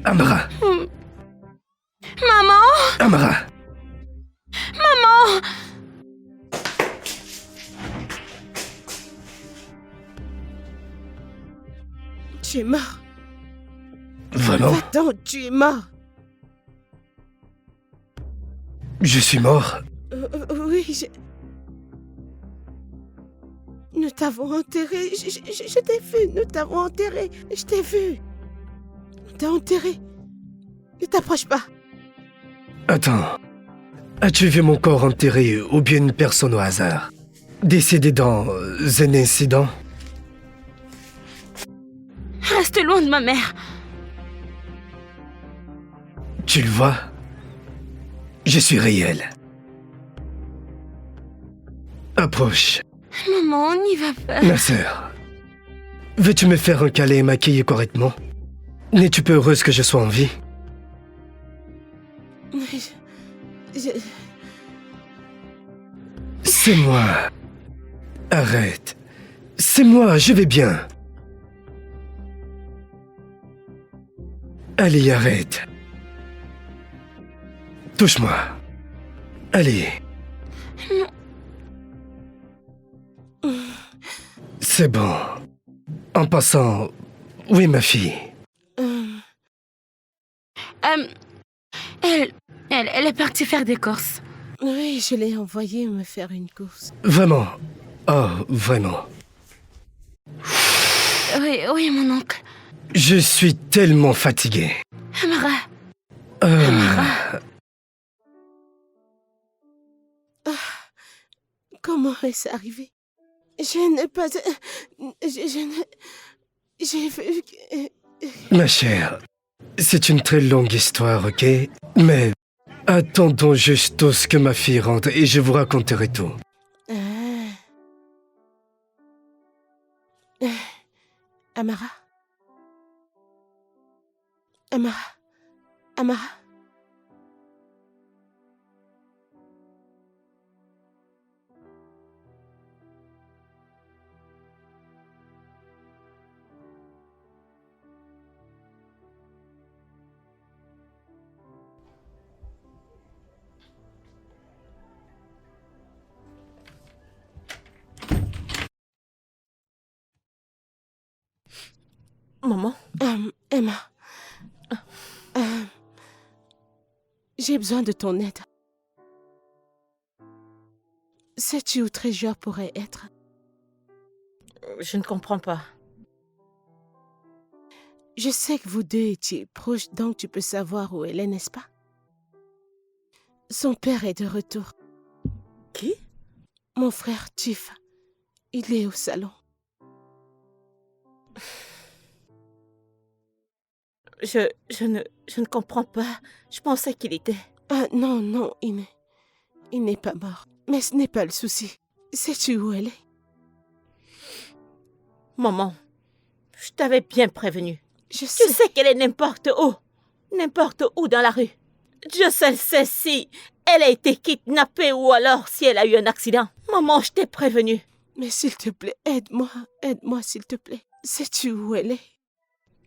Amara? Maman? Amara? Maman? Tu es mort. Vraiment? Va-t'en, tu es mort. Je suis mort? Oui, nous t'avons enterré. Je t'ai vu. Nous t'avons enterré. Je t'ai vu. On t'a enterré. Ne t'approche pas. Attends. As-tu vu mon corps enterré ou bien une personne au hasard? Décédé dans un incident? Reste loin de ma mère. Tu le vois? Je suis réel. Approche. Maman, on n'y va pas. Ma sœur, veux-tu me faire un câlin et maquiller correctement? N'es-tu pas heureuse que je sois en vie? Mais je- C'est moi. Arrête. C'est moi, je vais bien. Allez, arrête. Touche-moi. Allez. C'est bon. En passant, où est ma fille? Elle est partie faire des courses. Oui, je l'ai envoyé me faire une course. Vraiment? Oh, vraiment. Oui, mon oncle. Je suis tellement fatigué. Amara. Comment est-ce arrivé? Je n'ai pas... J'ai vu que... Ma chère, c'est une très longue histoire, ok? Mais attendons juste tout ce que ma fille rentre et je vous raconterai tout. Amara? Amara? Amara? Maman? Emma. J'ai besoin de ton aide. Sais-tu où Trésor pourrait être? Je ne comprends pas. Je sais que vous deux étiez proches, donc tu peux savoir où elle est, n'est-ce pas? Son père est de retour. Qui? Mon frère Tiff. Il est au salon. Je ne comprends pas. Je pensais qu'il était... Ah non, il n'est pas mort. Mais ce n'est pas le souci. Sais-tu où elle est? Maman, je t'avais bien prévenu. Je Tu sais. sais qu'elle est n'importe où dans la rue. Dieu seul sait si elle a été kidnappée ou alors si elle a eu un accident. Maman, je t'ai prévenu. Mais s'il te plaît, aide-moi s'il te plaît. Sais-tu où elle est?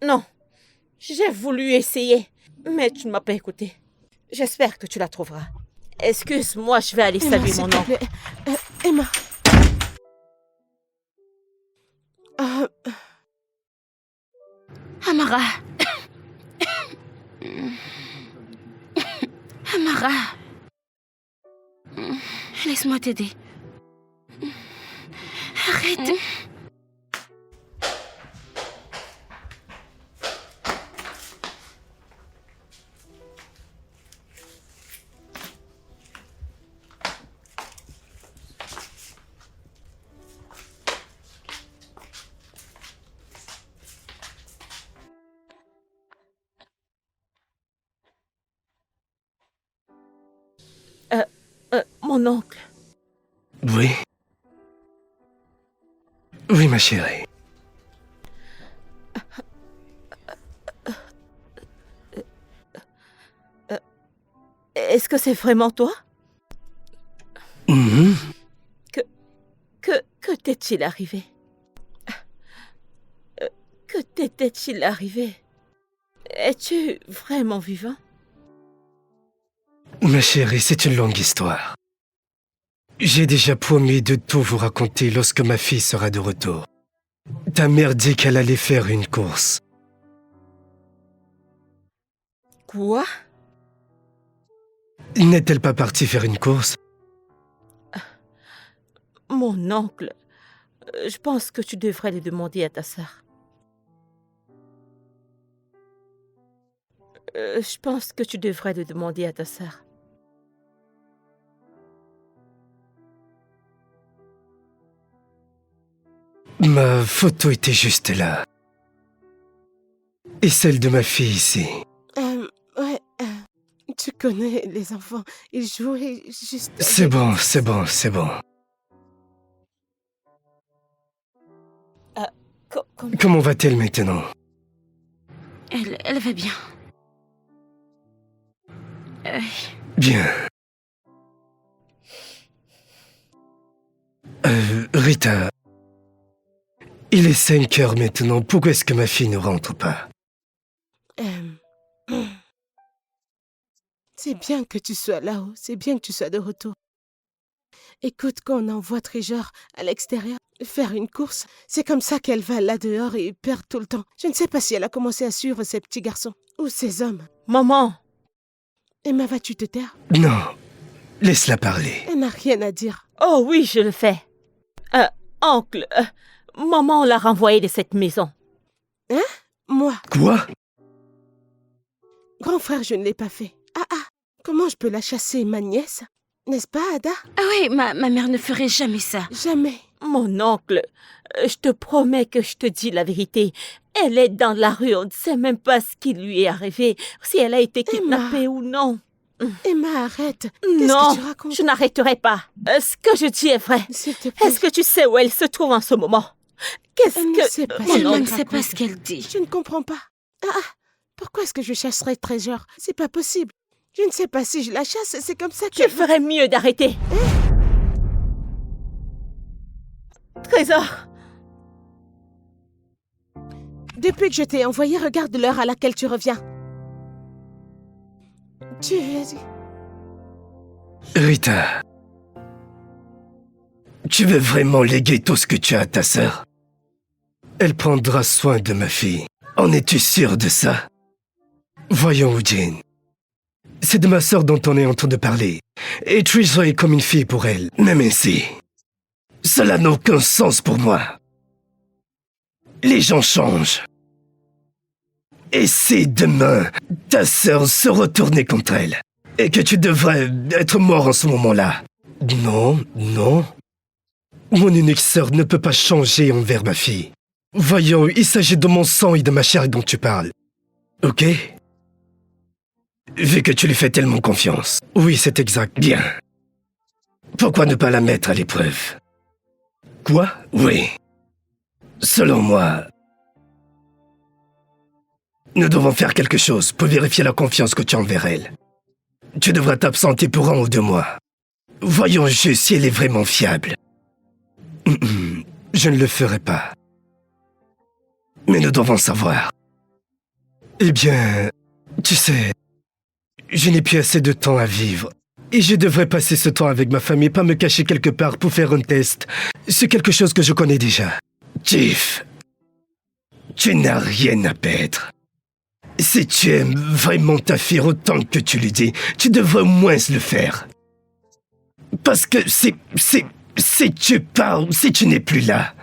Non, j'ai voulu essayer, mais tu ne m'as pas écouté. J'espère que tu la trouveras. Excuse-moi, je vais aller Emma, saluer s'il mon te oncle. plaît. Emma. Ah, Amara. Amara. Laisse-moi t'aider. Arrête. Mon oncle, Oui. Oui, ma chérie. est-ce que c'est vraiment toi? Mhm. Que t'est-il arrivé? Que t'était-il arrivé? Es-tu vraiment vivant? Ma chérie, c'est une longue histoire. J'ai déjà promis de tout vous raconter lorsque ma fille sera de retour. Ta mère dit qu'elle allait faire une course. Quoi? N'est-elle pas partie faire une course? Mon oncle, je pense que tu devrais le demander à ta sœur. Je pense que tu devrais le demander à ta sœur. Ma photo était juste là. Et celle de ma fille ici. ouais. Tu connais les enfants. Ils jouaient juste... C'est bon, c'est bon, c'est bon. Comment va-t-elle maintenant? Elle va bien. Bien. Rita, il est 5 heures maintenant. Pourquoi est-ce que ma fille ne rentre pas? C'est bien que tu sois là-haut. C'est bien que tu sois de retour. Écoute, quand on envoie Trésor à l'extérieur faire une course, c'est comme ça qu'elle va là-dehors et perd tout le temps. Je ne sais pas si elle a commencé à suivre ces petits garçons ou ces hommes. Maman! Emma, vas-tu te taire? Non, laisse-la parler. Elle n'a rien à dire. Oh oui, je le fais. Oncle, maman l'a renvoyée de cette maison. Hein? Moi? Quoi? Grand frère, je ne l'ai pas fait. Comment je peux la chasser, ma nièce? N'est-ce pas, Ada? Ah oui, ma mère ne ferait jamais ça. Jamais. Mon oncle, je te promets que je te dis la vérité. Elle est dans la rue, on ne sait même pas ce qui lui est arrivé, si elle a été kidnappée ou non. Emma, arrête. Qu'est-ce Non, que tu racontes? je n'arrêterai pas. Ce que je dis est vrai. S'il te plaît. Est-ce que tu sais où elle se trouve en ce moment? Qu'est-ce Elle ne que... sait pas Mon ce Elle qu'elle ne oncle, sait pas raconte. ce qu'elle dit. Je ne comprends pas. Pourquoi est-ce que je chasserais Trésor? C'est pas possible. Je ne sais pas si je la chasse, c'est comme ça tu que... ferais mieux d'arrêter. Trésor, Depuis que je t'ai envoyé, regarde l'heure à laquelle tu reviens. Rita, tu veux vraiment léguer tout ce que tu as à ta sœur? Elle prendra soin de ma fille. En es-tu sûr de ça? Voyons, Eugene. C'est de ma sœur dont on est en train de parler. Et Trisha est comme une fille pour elle, même ainsi. Cela n'a aucun sens pour moi. Les gens changent. Et si demain, ta sœur se retournait contre elle, et que tu devrais être mort en ce moment-là, Non, non. Mon unique sœur ne peut pas changer envers ma fille. Voyons, il s'agit de mon sang et de ma chair dont tu parles. Ok? Vu que tu lui fais tellement confiance. Oui, c'est exact. Bien. Pourquoi ne pas la mettre à l'épreuve? Quoi? Oui. Selon moi, nous devons faire quelque chose pour vérifier la confiance que tu as envers elle. Tu devras t'absenter pour 1 ou 2 mois. Voyons juste si elle est vraiment fiable. Je ne le ferai pas. Mais nous devons savoir. Eh bien, tu sais, je n'ai plus assez de temps à vivre. Et je devrais passer ce temps avec ma famille, pas me cacher quelque part pour faire un test. C'est quelque chose que je connais déjà. Chief, tu n'as rien à perdre. Si tu aimes vraiment ta fille autant que tu lui dis, tu devrais au moins le faire. Parce que si tu pars, si tu n'es plus là,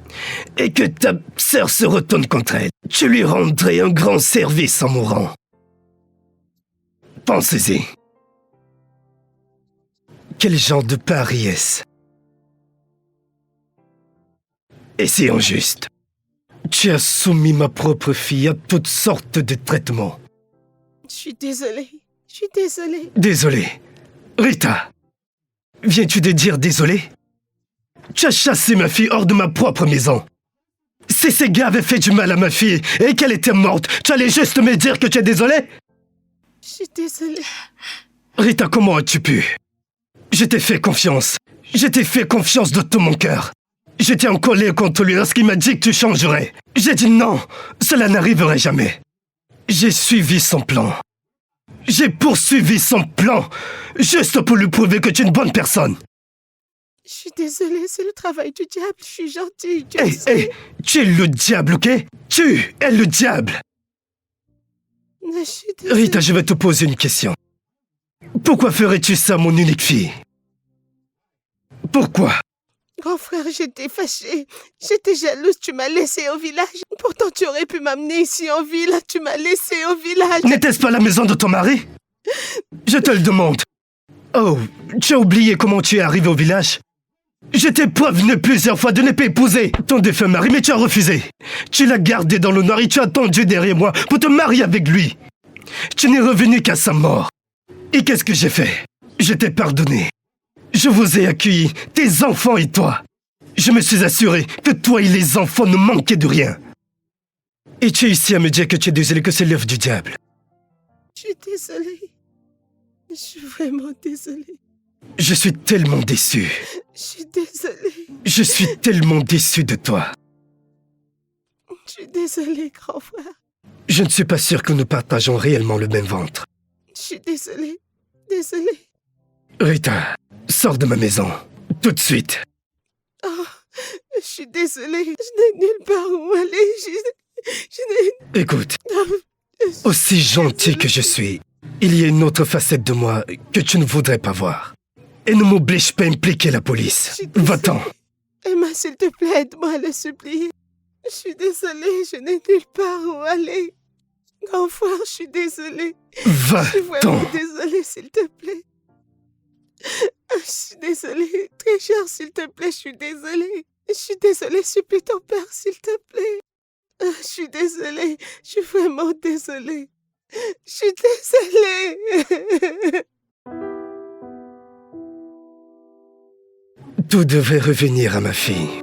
et que ta sœur se retourne contre elle, tu lui rendrais un grand service en mourant. Pensez-y. Quel genre de pari est-ce? Et c'est injuste. Tu as soumis ma propre fille à toutes sortes de traitements. Je suis désolée. Je suis désolée. Désolé. Rita, viens-tu de dire désolé? Tu as chassé ma fille hors de ma propre maison. Si ces gars avaient fait du mal à ma fille et qu'elle était morte, tu allais juste me dire que tu es désolé? Je suis désolée. Rita, comment as-tu pu? Je t'ai fait confiance. Je t'ai fait confiance de tout mon cœur. J'étais en colère contre lui lorsqu'il m'a dit que tu changerais. J'ai dit non, cela n'arriverait jamais. J'ai suivi son plan. J'ai poursuivi son plan, juste pour lui prouver que tu es une bonne personne. Je suis désolée, c'est le travail du diable. Je suis gentille. Hé, tu es le diable, ok? Tu es le diable. Je suis désolée. Rita, je vais te poser une question. Pourquoi ferais-tu ça à mon unique fille? Pourquoi? Grand frère, j'étais fâchée. J'étais jalouse, tu m'as laissée au village. Pourtant, tu aurais pu m'amener ici en ville. Tu m'as laissée au village. N'était-ce pas la maison de ton mari? Je te le demande. Oh, tu as oublié comment tu es arrivé au village? Je t'ai prévenu plusieurs fois de ne pas épouser ton défunt mari, mais tu as refusé. Tu l'as gardé dans le noir et tu as attendu derrière moi pour te marier avec lui. Tu n'es revenu qu'à sa mort. Et qu'est-ce que j'ai fait? Je t'ai pardonné. Je vous ai accueillis, tes enfants et toi. Je me suis assuré que toi et les enfants ne manquaient de rien. Et tu es ici à me dire que tu es désolé, que c'est l'œuvre du diable. Je suis désolée. Je suis vraiment désolée. Je suis tellement déçu. Je suis désolée. Je suis tellement déçu de toi. Je suis désolée, grand frère. Je ne suis pas sûr que nous partageons réellement le même ventre. Je suis désolée. Désolée. Rita, sors de ma maison. Tout de suite. Oh, je suis désolée. Je n'ai nulle part où aller. Je n'ai... Écoute, aussi gentil que je suis, il y a une autre facette de moi que tu ne voudrais pas voir. Et ne m'oblige pas à impliquer la police. Va-t'en. Emma, s'il te plaît, aide-moi à le supplier. Je suis désolée, je n'ai nulle part où aller. Grand frère, je suis désolée. Je suis Va-t'en. vraiment désolée, s'il te plaît. Je suis désolée. Très cher, s'il te plaît, je suis désolée. Je suis désolée, supplie ton père, s'il te plaît. Je suis désolée. Je suis vraiment désolée. Je suis désolée. Tout devrait revenir à ma fille.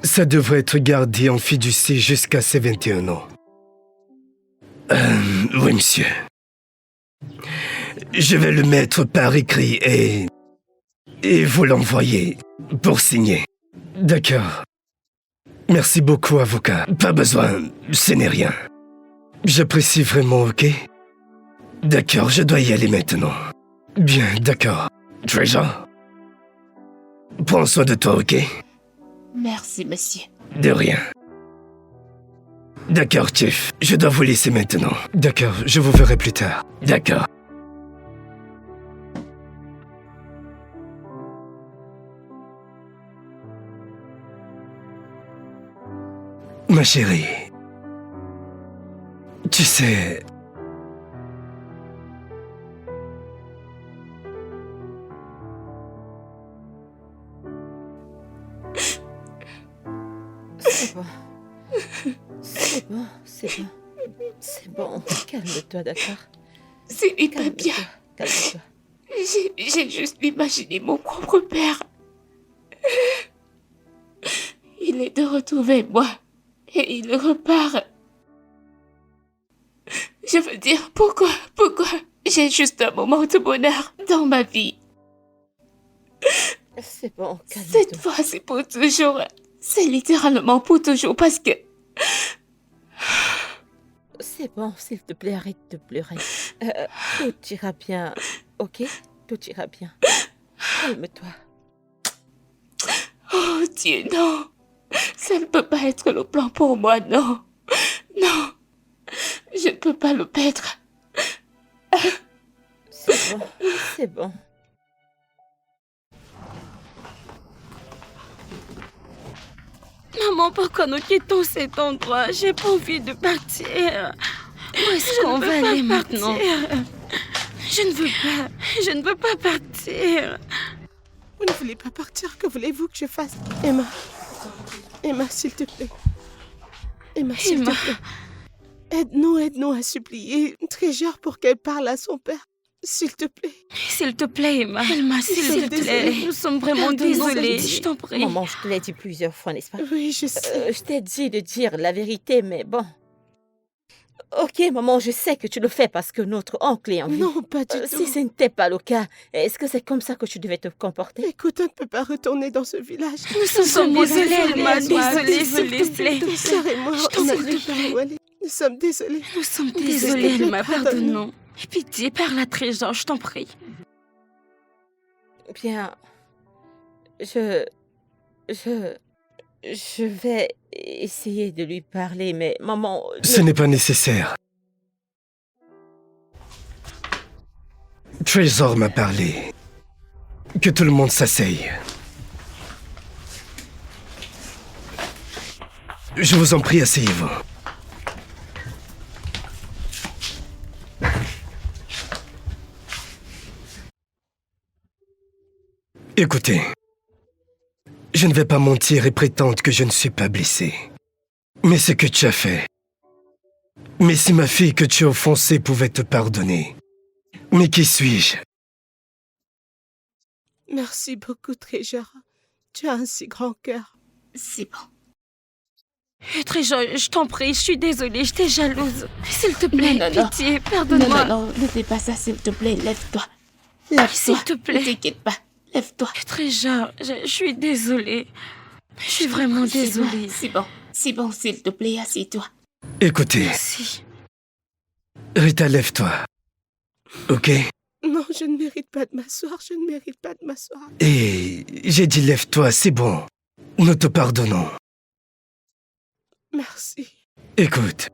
Ça devrait être gardé en fiducie jusqu'à ses 21 ans. Oui, monsieur. Je vais le mettre par écrit et vous l'envoyer pour signer. D'accord. Merci beaucoup, avocat. Pas besoin, ce n'est rien. J'apprécie vraiment, ok? D'accord, je dois y aller maintenant. Bien, d'accord. Treasure? Prends soin de toi, ok? Merci, monsieur. De rien. D'accord, Chief. Je dois vous laisser maintenant. D'accord, je vous verrai plus tard. D'accord. Ma chérie, tu sais... C'est bon. C'est bon, c'est bon. C'est bon. Calme-toi, d'accord? Ce n'est pas bien. Calme-toi. J'ai juste imaginé mon propre père. Il est de retour vers moi et il repart. Je veux dire, pourquoi j'ai juste un moment de bonheur dans ma vie. C'est bon, calme-toi. Cette fois, c'est pour toujours. C'est littéralement pour toujours parce que... C'est bon, s'il te plaît, arrête de pleurer. Tout ira bien, ok? Tout ira bien. Calme-toi. Oh Dieu, non. Ça ne peut pas être le plan pour moi, non. Non. Je ne peux pas le perdre. C'est bon, c'est bon. Maman, pourquoi nous quittons cet endroit? J'ai pas envie de partir. Où est-ce qu'on va aller maintenant? Je ne veux pas partir. Vous ne voulez pas partir, que voulez-vous que je fasse? Emma, s'il te plaît. Emma, s'il te plaît. Aide-nous à supplier Trésor pour qu'elle parle à son père. S'il te plaît. S'il te plaît, Emma, s'il te plaît. Nous sommes vraiment désolés, je t'en prie. Maman, je te l'ai dit plusieurs fois, n'est-ce pas? Oui, je sais. Je t'ai dit de dire la vérité, mais bon. Ok, maman, je sais que tu le fais parce que notre oncle est en vie. Non, pas du tout. Si ce n'était pas le cas, est-ce que c'est comme ça que tu devais te comporter? Écoute, on ne peut pas retourner dans ce village. Nous sommes désolés, Emma, désolés, s'il te plaît. Ta sœur et moi, on n'a plus pas où aller. Nous sommes désolés. Nous sommes désolés, Emma, pardonne-nous. Pitié, parle à Trésor, je t'en prie. Bien, je vais essayer de lui parler, mais maman... Ce n'est pas nécessaire. Trésor m'a parlé. Que tout le monde s'asseye. Je vous en prie, asseyez-vous. Écoutez, je ne vais pas mentir et prétendre que je ne suis pas blessé. Mais ce que tu as fait... Mais si ma fille que tu as offensée pouvait te pardonner... Mais qui suis-je? Merci beaucoup, Trésor. Tu as un si grand cœur. C'est bon. Trésor, je t'en prie, je suis désolée, j'étais jalouse. S'il te plaît, Non, non, pitié, Non, pardonne-moi. non, ne fais pas ça, s'il te plaît. Lève-toi. Lève-toi. S'il te plaît. Ne t'inquiète pas. Lève-toi. Trésor, je suis désolée. Je suis vraiment désolée. C'est bon, s'il te plaît, assieds-toi. Écoutez, Merci. Rita, lève-toi. Ok? Non, je ne mérite pas de m'asseoir. Je ne mérite pas de m'asseoir. Et j'ai dit lève-toi, c'est bon. Nous te pardonnons. Merci. Écoute,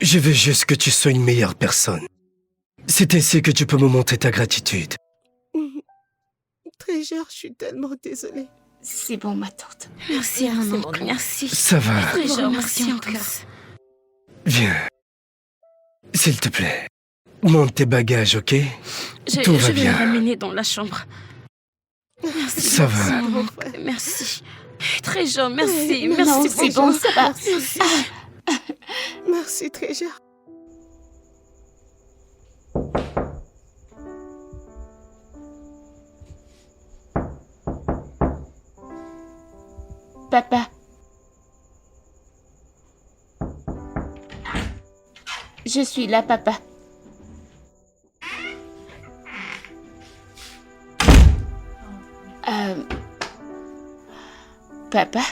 je veux juste que tu sois une meilleure personne. C'est ainsi que tu peux me montrer ta gratitude. Trésor, je suis tellement désolée. C'est bon, ma tante. Merci, Merci, mon mon oncle, oncle. merci. Ça va. Trésor, merci encore. Viens. S'il te plaît. Monte tes bagages, ok? Tout va Je vais le bien. ramener dans la chambre. Merci. Ça va. Merci, mon oncle, merci. Trésor, merci, Non, merci non, c'est beaucoup. bon, ça va. Merci. Merci, Trésor. Papa. Je suis là, papa. Papa.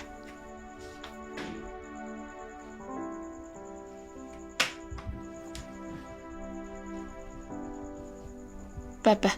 Papa.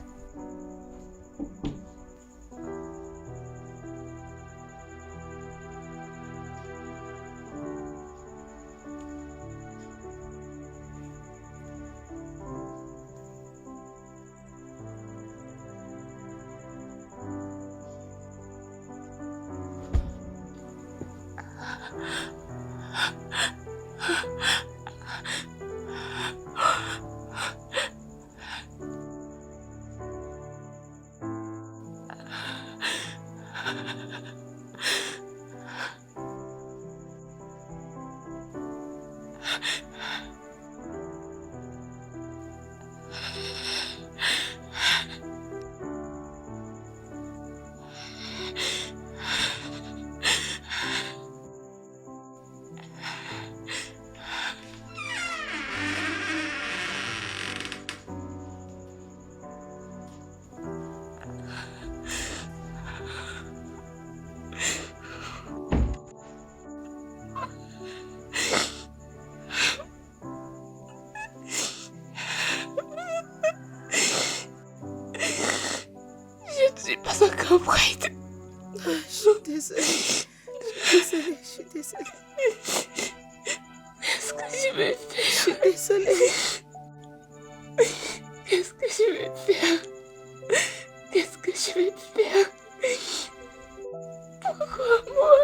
suis pas encore prête. Je suis désolée. Je suis désolée. Qu'est-ce que je vais faire? Je suis désolée. Qu'est-ce que je vais faire? Qu'est-ce que je vais faire? Pourquoi moi?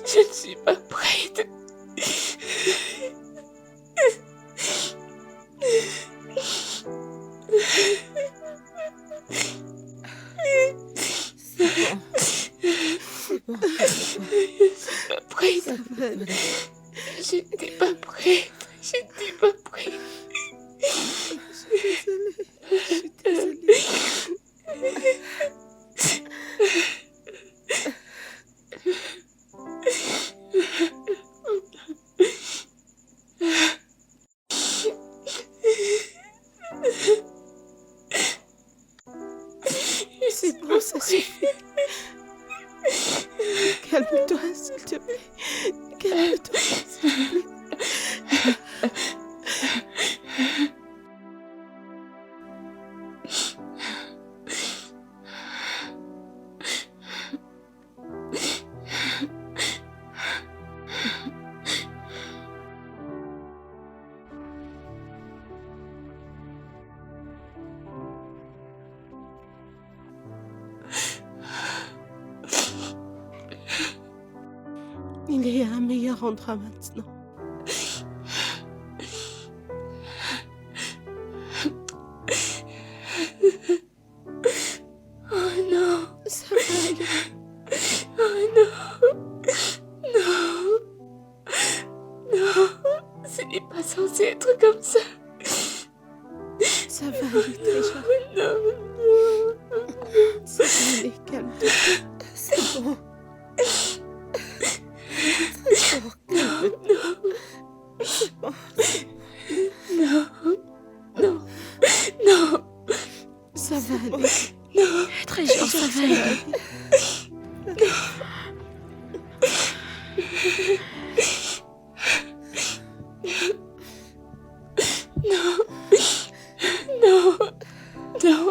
Je ne suis pas prête. C'est bon. Je suis pas prête. Ça va aller. Je n'étais pas prête. Je n'étais pas prête. Je suis désolée. C'est bon, ça suffit. Calme-toi, s'il te plaît. Calme-toi, s'il te plaît. Il est à un meilleur endroit maintenant. Oh non. Ça va aller. Oh non. Non. Non. Ce n'est pas censé être comme ça. Ça va aller, Trisha. Non. Ça va aller, calme-toi. C'est bon. Très fort, calme-toi. C'est bon. Non. Non. Non. Ça va aller. Très gentil, ça va aller. Non. Non. Non.